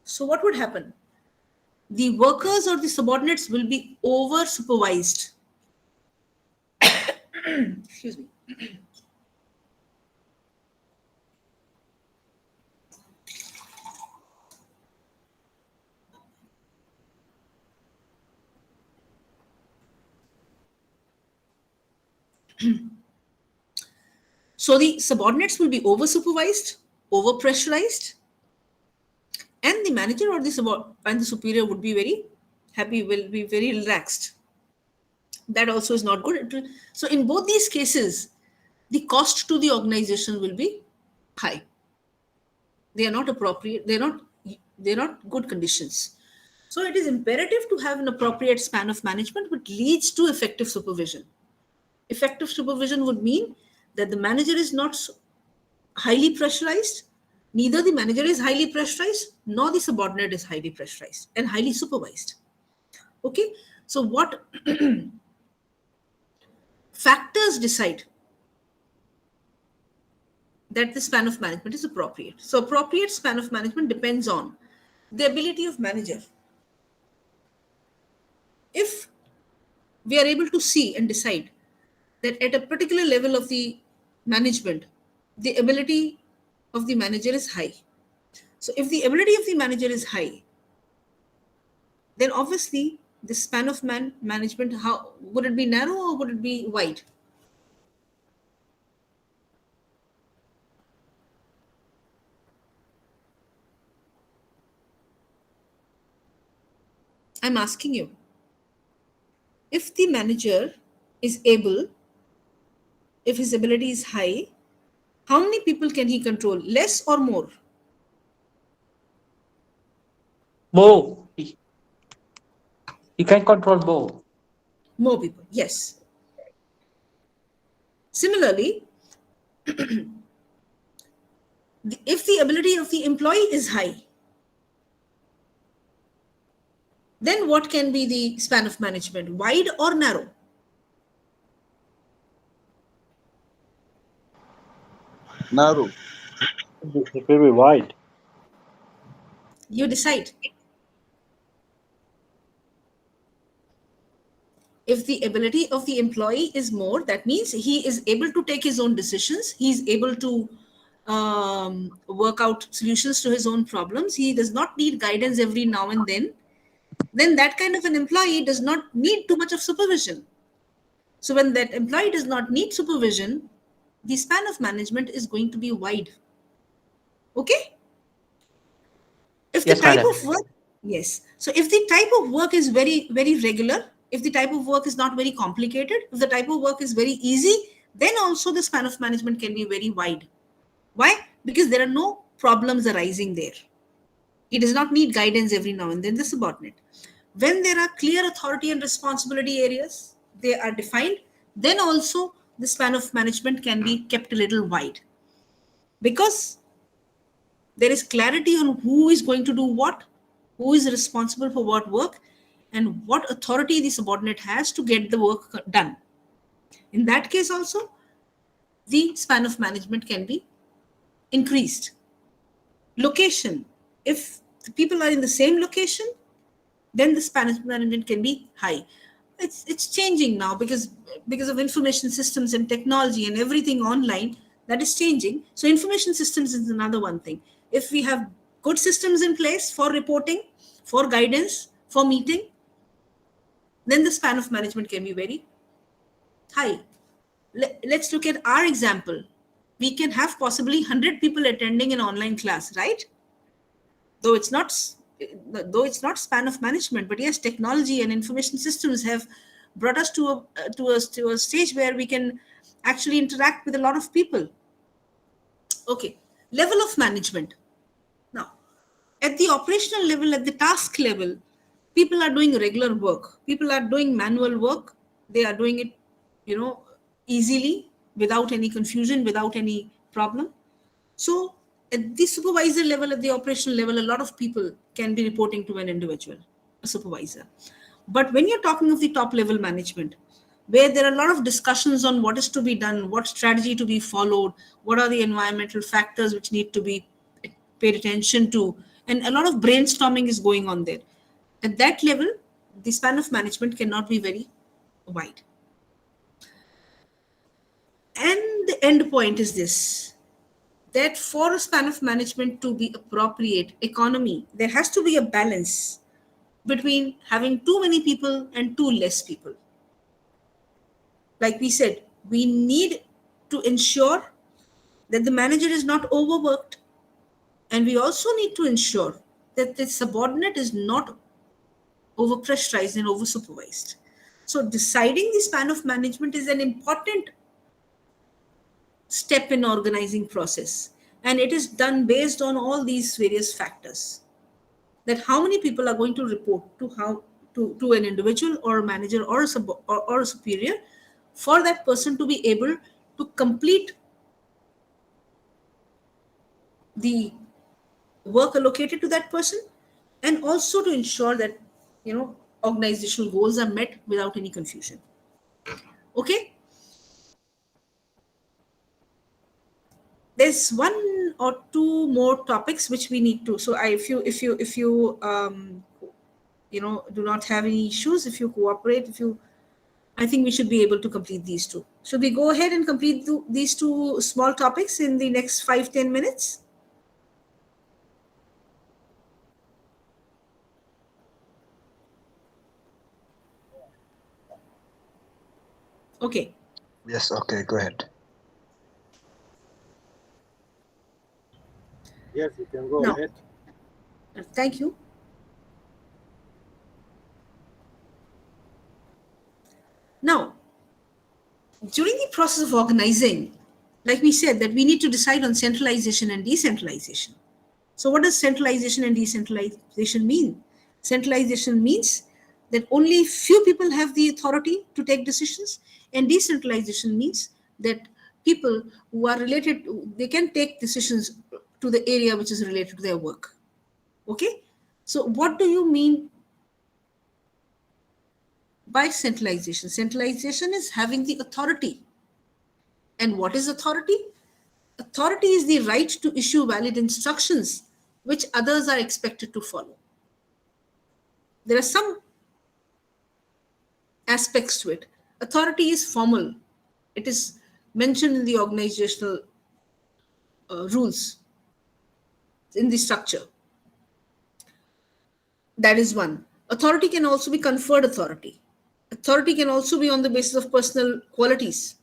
So what would happen? the workers or the subordinates will be over supervised. Excuse me. So the subordinates will be over supervised, over pressurized, and the manager or the superior would be very happy, will be very relaxed. That also is not good. So in both these cases, the cost to the organization will be high. They are not appropriate. They're not good conditions. So it is imperative to have an appropriate span of management, which leads to effective supervision. Effective supervision would mean that the manager is not highly pressurized, neither the manager is highly pressurized, nor the subordinate is highly pressurized and highly supervised. Okay, so what factors decide that the span of management is appropriate? So appropriate span of management depends on the ability of manager. If we are able to see and decide that at a particular level of the management, the ability of the manager is high. So if the ability of the manager is high, then obviously the span of management, how would it be, narrow or would it be wide? I'm asking you, if the manager is able, if his ability is high, how many people can he control, less or more? More. You can control more. More people, yes. Similarly, if the ability of the employee is high, then what can be the span of management, wide or narrow? Narrow. It will be wide. You decide. If the ability of the employee is more, that means he is able to take his own decisions, he is able to work out solutions to his own problems, he does not need guidance every now and then that kind of an employee does not need too much of supervision. So when that employee does not need supervision, the span of management is going to be wide. Okay? If the Yes, type madam. of work, yes. So if the type of work is very, very regular, if the type of work is not very complicated, if the type of work is very easy, then also the span of management can be very wide. Why? Because there are no problems arising there. He does not need guidance every now and then, the subordinate. When there are clear authority and responsibility areas, they are defined, then also the span of management can be kept a little wide. Because there is clarity on who is going to do what, who is responsible for what work, and what authority the subordinate has to get the work done. In that case also, the span of management can be increased. Location. If the people are in the same location, then the span of management can be high. It's changing now because of information systems and technology and everything online, that is changing. So information systems is another one thing. If we have good systems in place for reporting, for guidance, for meeting, then the span of management can be very high. Let's look at our example. We can have possibly 100 people attending an online class, right? Though it's not span of management, but yes, technology and information systems have brought us to a stage where we can actually interact with a lot of people. Okay, level of management. Now, at the operational level, at the task level, people are doing regular work, people are doing manual work, they are doing it, easily, without any confusion, without any problem. So at the supervisor level, at the operational level, a lot of people can be reporting to an individual, a supervisor. But when you're talking of the top level management, where there are a lot of discussions on what is to be done, what strategy to be followed, what are the environmental factors which need to be paid attention to, and a lot of brainstorming is going on there. At that level, the span of management cannot be very wide. And the end point is this, that for a span of management to be appropriate economy, there has to be a balance between having too many people and too less people. Like we said, we need to ensure that the manager is not overworked, and we also need to ensure that the subordinate is not overpressurized and oversupervised. So deciding the span of management is an important step in organizing process, and it is done based on all these various factors, that how many people are going to report to an individual or a manager or or a superior, for that person to be able to complete the work allocated to that person, and also to ensure that organizational goals are met without any confusion. Okay, there's one or two more topics which we need to, so if you do not have any issues, if you cooperate, I think we should be able to complete these two. Should we go ahead and complete these two small topics in the next 5-10 minutes? Okay. Yes, okay, go ahead. Yes, you can go Now, ahead. thank you. Now, during the process of organizing, like we said, that we need to decide on centralization and decentralization. So what does centralization and decentralization mean? Centralization means that only few people have the authority to take decisions, and decentralization means that people who are related, they can take decisions to the area which is related to their work. Okay? So what do you mean by centralization? Centralization is having the authority. And what is authority? Authority is the right to issue valid instructions which others are expected to follow. There are some aspects to it. Authority is formal. It is mentioned in the organizational rules, in the structure. That is one. Authority can also be conferred authority. Authority can also be on the basis of personal qualities.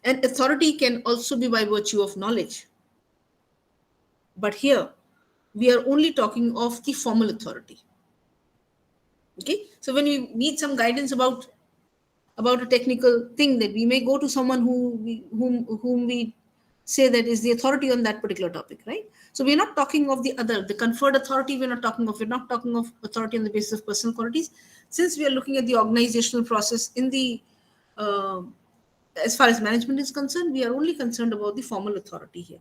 And authority can also be by virtue of knowledge. But here, we are only talking of the formal authority. Okay, so when we need some guidance about a technical thing, that we may go to someone whom we say that is the authority on that particular topic, right? So we're not talking of the conferred authority. We're not talking of authority on the basis of personal qualities. Since we are looking at the organizational process in the as far as management is concerned, we are only concerned about the formal authority here.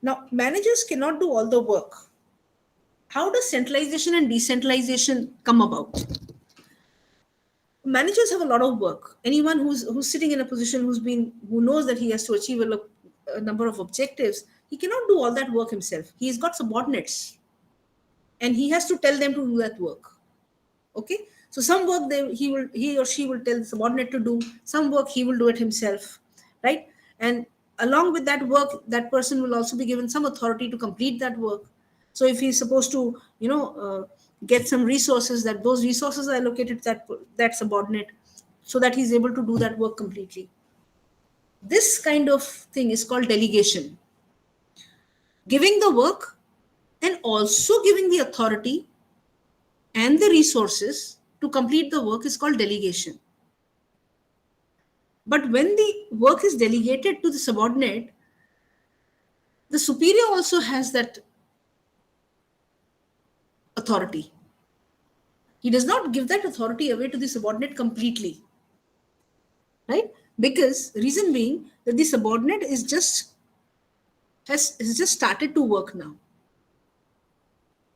Now, managers cannot do all the work. How does centralization and decentralization come about? Managers have a lot of work. Anyone who's sitting in a position, who knows that he has to achieve a number of objectives, he cannot do all that work himself. He's got subordinates, and he has to tell them to do that work. Okay, so some work he or she will tell the subordinate to do. Some work he will do it himself, right? And along with that work, that person will also be given some authority to complete that work. So if he's supposed to get some resources, that those resources are allocated to that subordinate, so that he's able to do that work completely. This kind of thing is called delegation. Giving the work and also giving the authority and the resources to complete the work is called delegation. But when the work is delegated to the subordinate, the superior also has that authority. He does not give that authority away to the subordinate completely, right? Because reason being that the subordinate has just started to work now,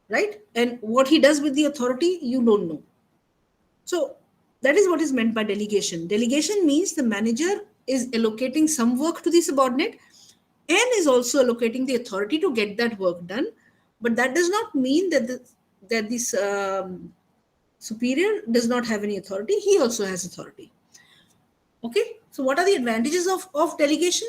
right? And what he does with the authority, you don't know. So that is what is meant by delegation. Delegation means the manager is allocating some work to the subordinate and is also allocating the authority to get that work done. But that does not mean that that this superior does not have any authority, he also has authority. Okay, so what are the advantages of delegation?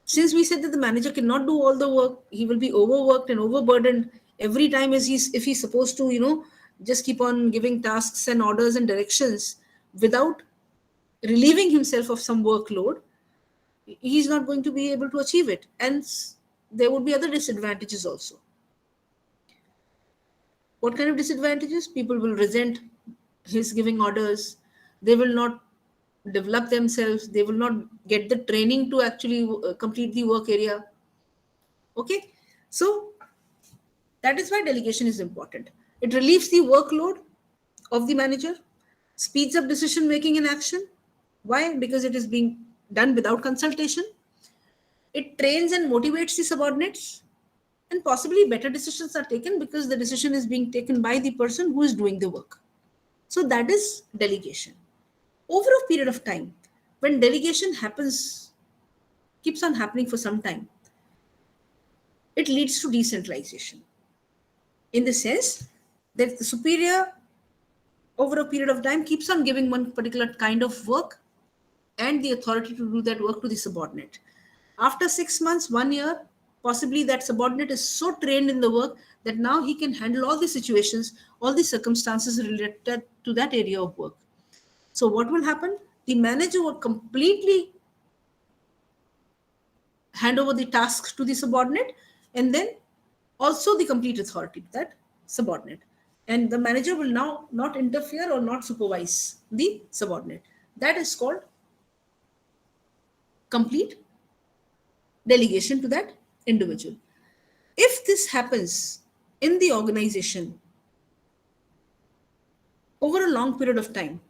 Since we said that the manager cannot do all the work, he will be overworked and overburdened every time as if he's supposed to, just keep on giving tasks and orders and directions without relieving himself of some workload, he's not going to be able to achieve it. And there would be other disadvantages also. What kind of disadvantages? People will resent his giving orders. They will not develop themselves. They will not get the training to actually complete the work area. Okay, so that is why delegation is important. It relieves the workload of the manager, speeds up decision making and action. Why? Because it is being done without consultation. It trains and motivates the subordinates, and possibly better decisions are taken because the decision is being taken by the person who is doing the work. So that is delegation. Over a period of time, when delegation keeps on happening for some time, it leads to decentralization. In the sense that the superior, over a period of time, keeps on giving one particular kind of work and the authority to do that work to the subordinate. After 6 months, 1 year, possibly that subordinate is so trained in the work that now he can handle all the situations, all the circumstances related to that area of work. So what will happen? The manager will completely hand over the task to the subordinate and then also the complete authority to that subordinate. And the manager will now not interfere or not supervise the subordinate. That is called complete delegation to that individual. If this happens in the organization over a long period of time,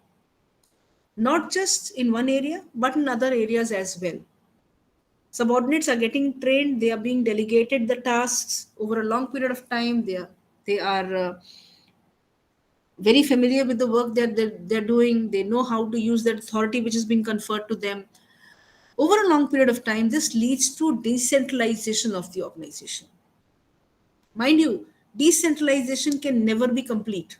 not just in one area, but in other areas as well. Subordinates are getting trained, they are being delegated the tasks over a long period of time. They are very familiar with the work that they're doing. They know how to use that authority which has been conferred to them. Over a long period of time, this leads to decentralization of the organization. Mind you, decentralization can never be complete.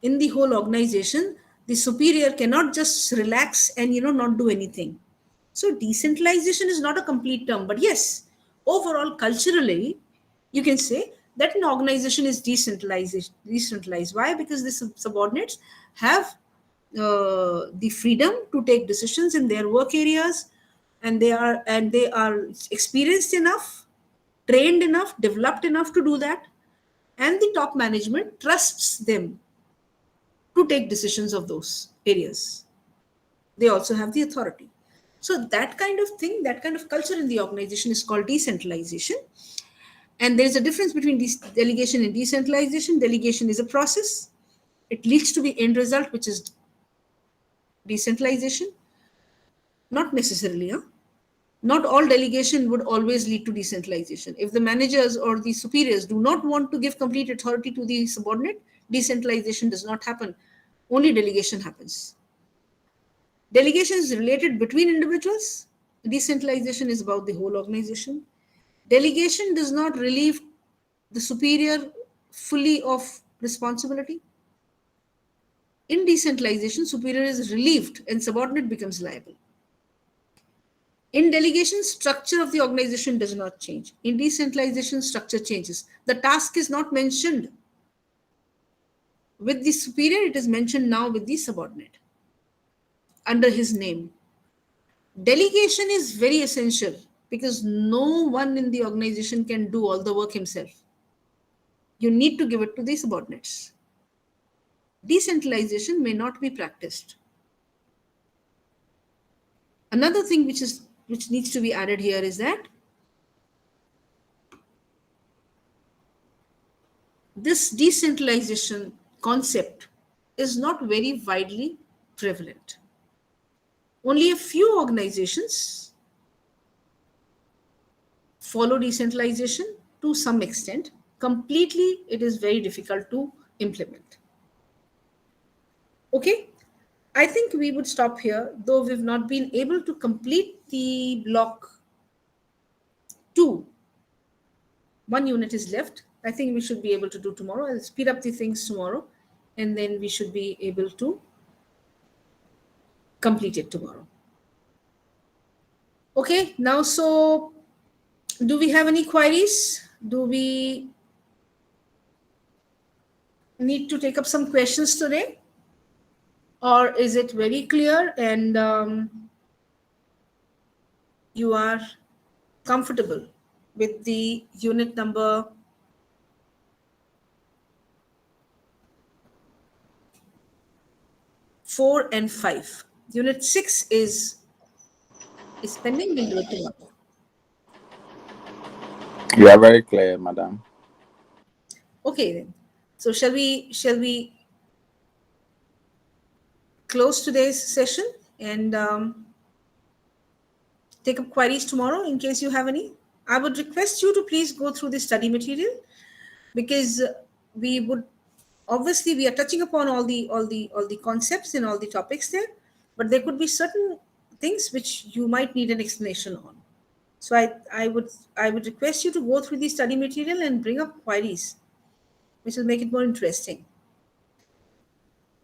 In the whole organization, the superior cannot just relax and not do anything. So decentralization is not a complete term, but yes, overall culturally, you can say that an organization is decentralized. Why? Because the subordinates have the freedom to take decisions in their work areas, and they are experienced enough, trained enough, developed enough to do that, and the top management trusts them to take decisions of those areas. They also have the authority. So that kind of thing, that kind of culture in the organization is called decentralization. And there's a difference between delegation and decentralization. Delegation is a process. It leads to the end result, which is decentralization. Not necessarily. Not all delegation would always lead to decentralization. If the managers or the superiors do not want to give complete authority to the subordinate, decentralization does not happen. Only delegation happens. Delegation is related between individuals. Decentralization is about the whole organization. Delegation does not relieve the superior fully of responsibility. In decentralization, superior is relieved and subordinate becomes liable. In delegation, structure of the organization does not change. In decentralization, structure changes. The task is not mentioned with the superior, it is mentioned now with the subordinate under his name. Delegation is very essential because no one in the organization can do all the work himself. You need to give it to the subordinates. Decentralization may not be practiced. Another thing which needs to be added here is that this decentralization concept is not very widely prevalent. Only a few organizations follow decentralization to some extent. Completely, it is very difficult to implement. Okay, I think we would stop here, though we've not been able to complete the block 2. One unit is left. I think we should be able to do tomorrow. I'll speed up the things tomorrow, and then we should be able to complete it tomorrow. Okay, now, so do we have any queries? Do we need to take up some questions today? Or is it very clear and you are comfortable with the unit number 4 and 5? Unit 6 is pending. We'll do it tomorrow. You are very clear, madam. Okay then. So shall we close today's session and take up queries tomorrow in case you have any? I would request you to please go through the study material, because we would obviously, we are touching upon all the concepts and all the topics there, but there could be certain things which you might need an explanation on. So I would request you to go through the study material and bring up queries, which will make it more interesting.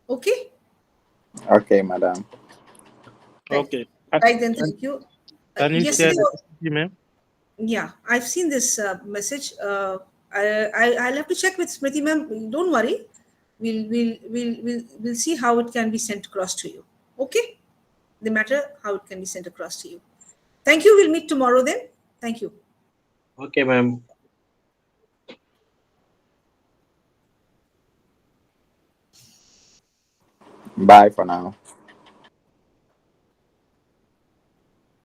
Okay. Okay, madam. Okay. Right then, thank you. Can you share Yesterday, the email? yeah, I've seen this message. I'll have to check with Smriti ma'am. Don't worry. We'll see how it can be sent across to you. Okay? The matter how it can be sent across to you. Thank you. We'll meet tomorrow then. Thank you. Okay, ma'am. Bye for now.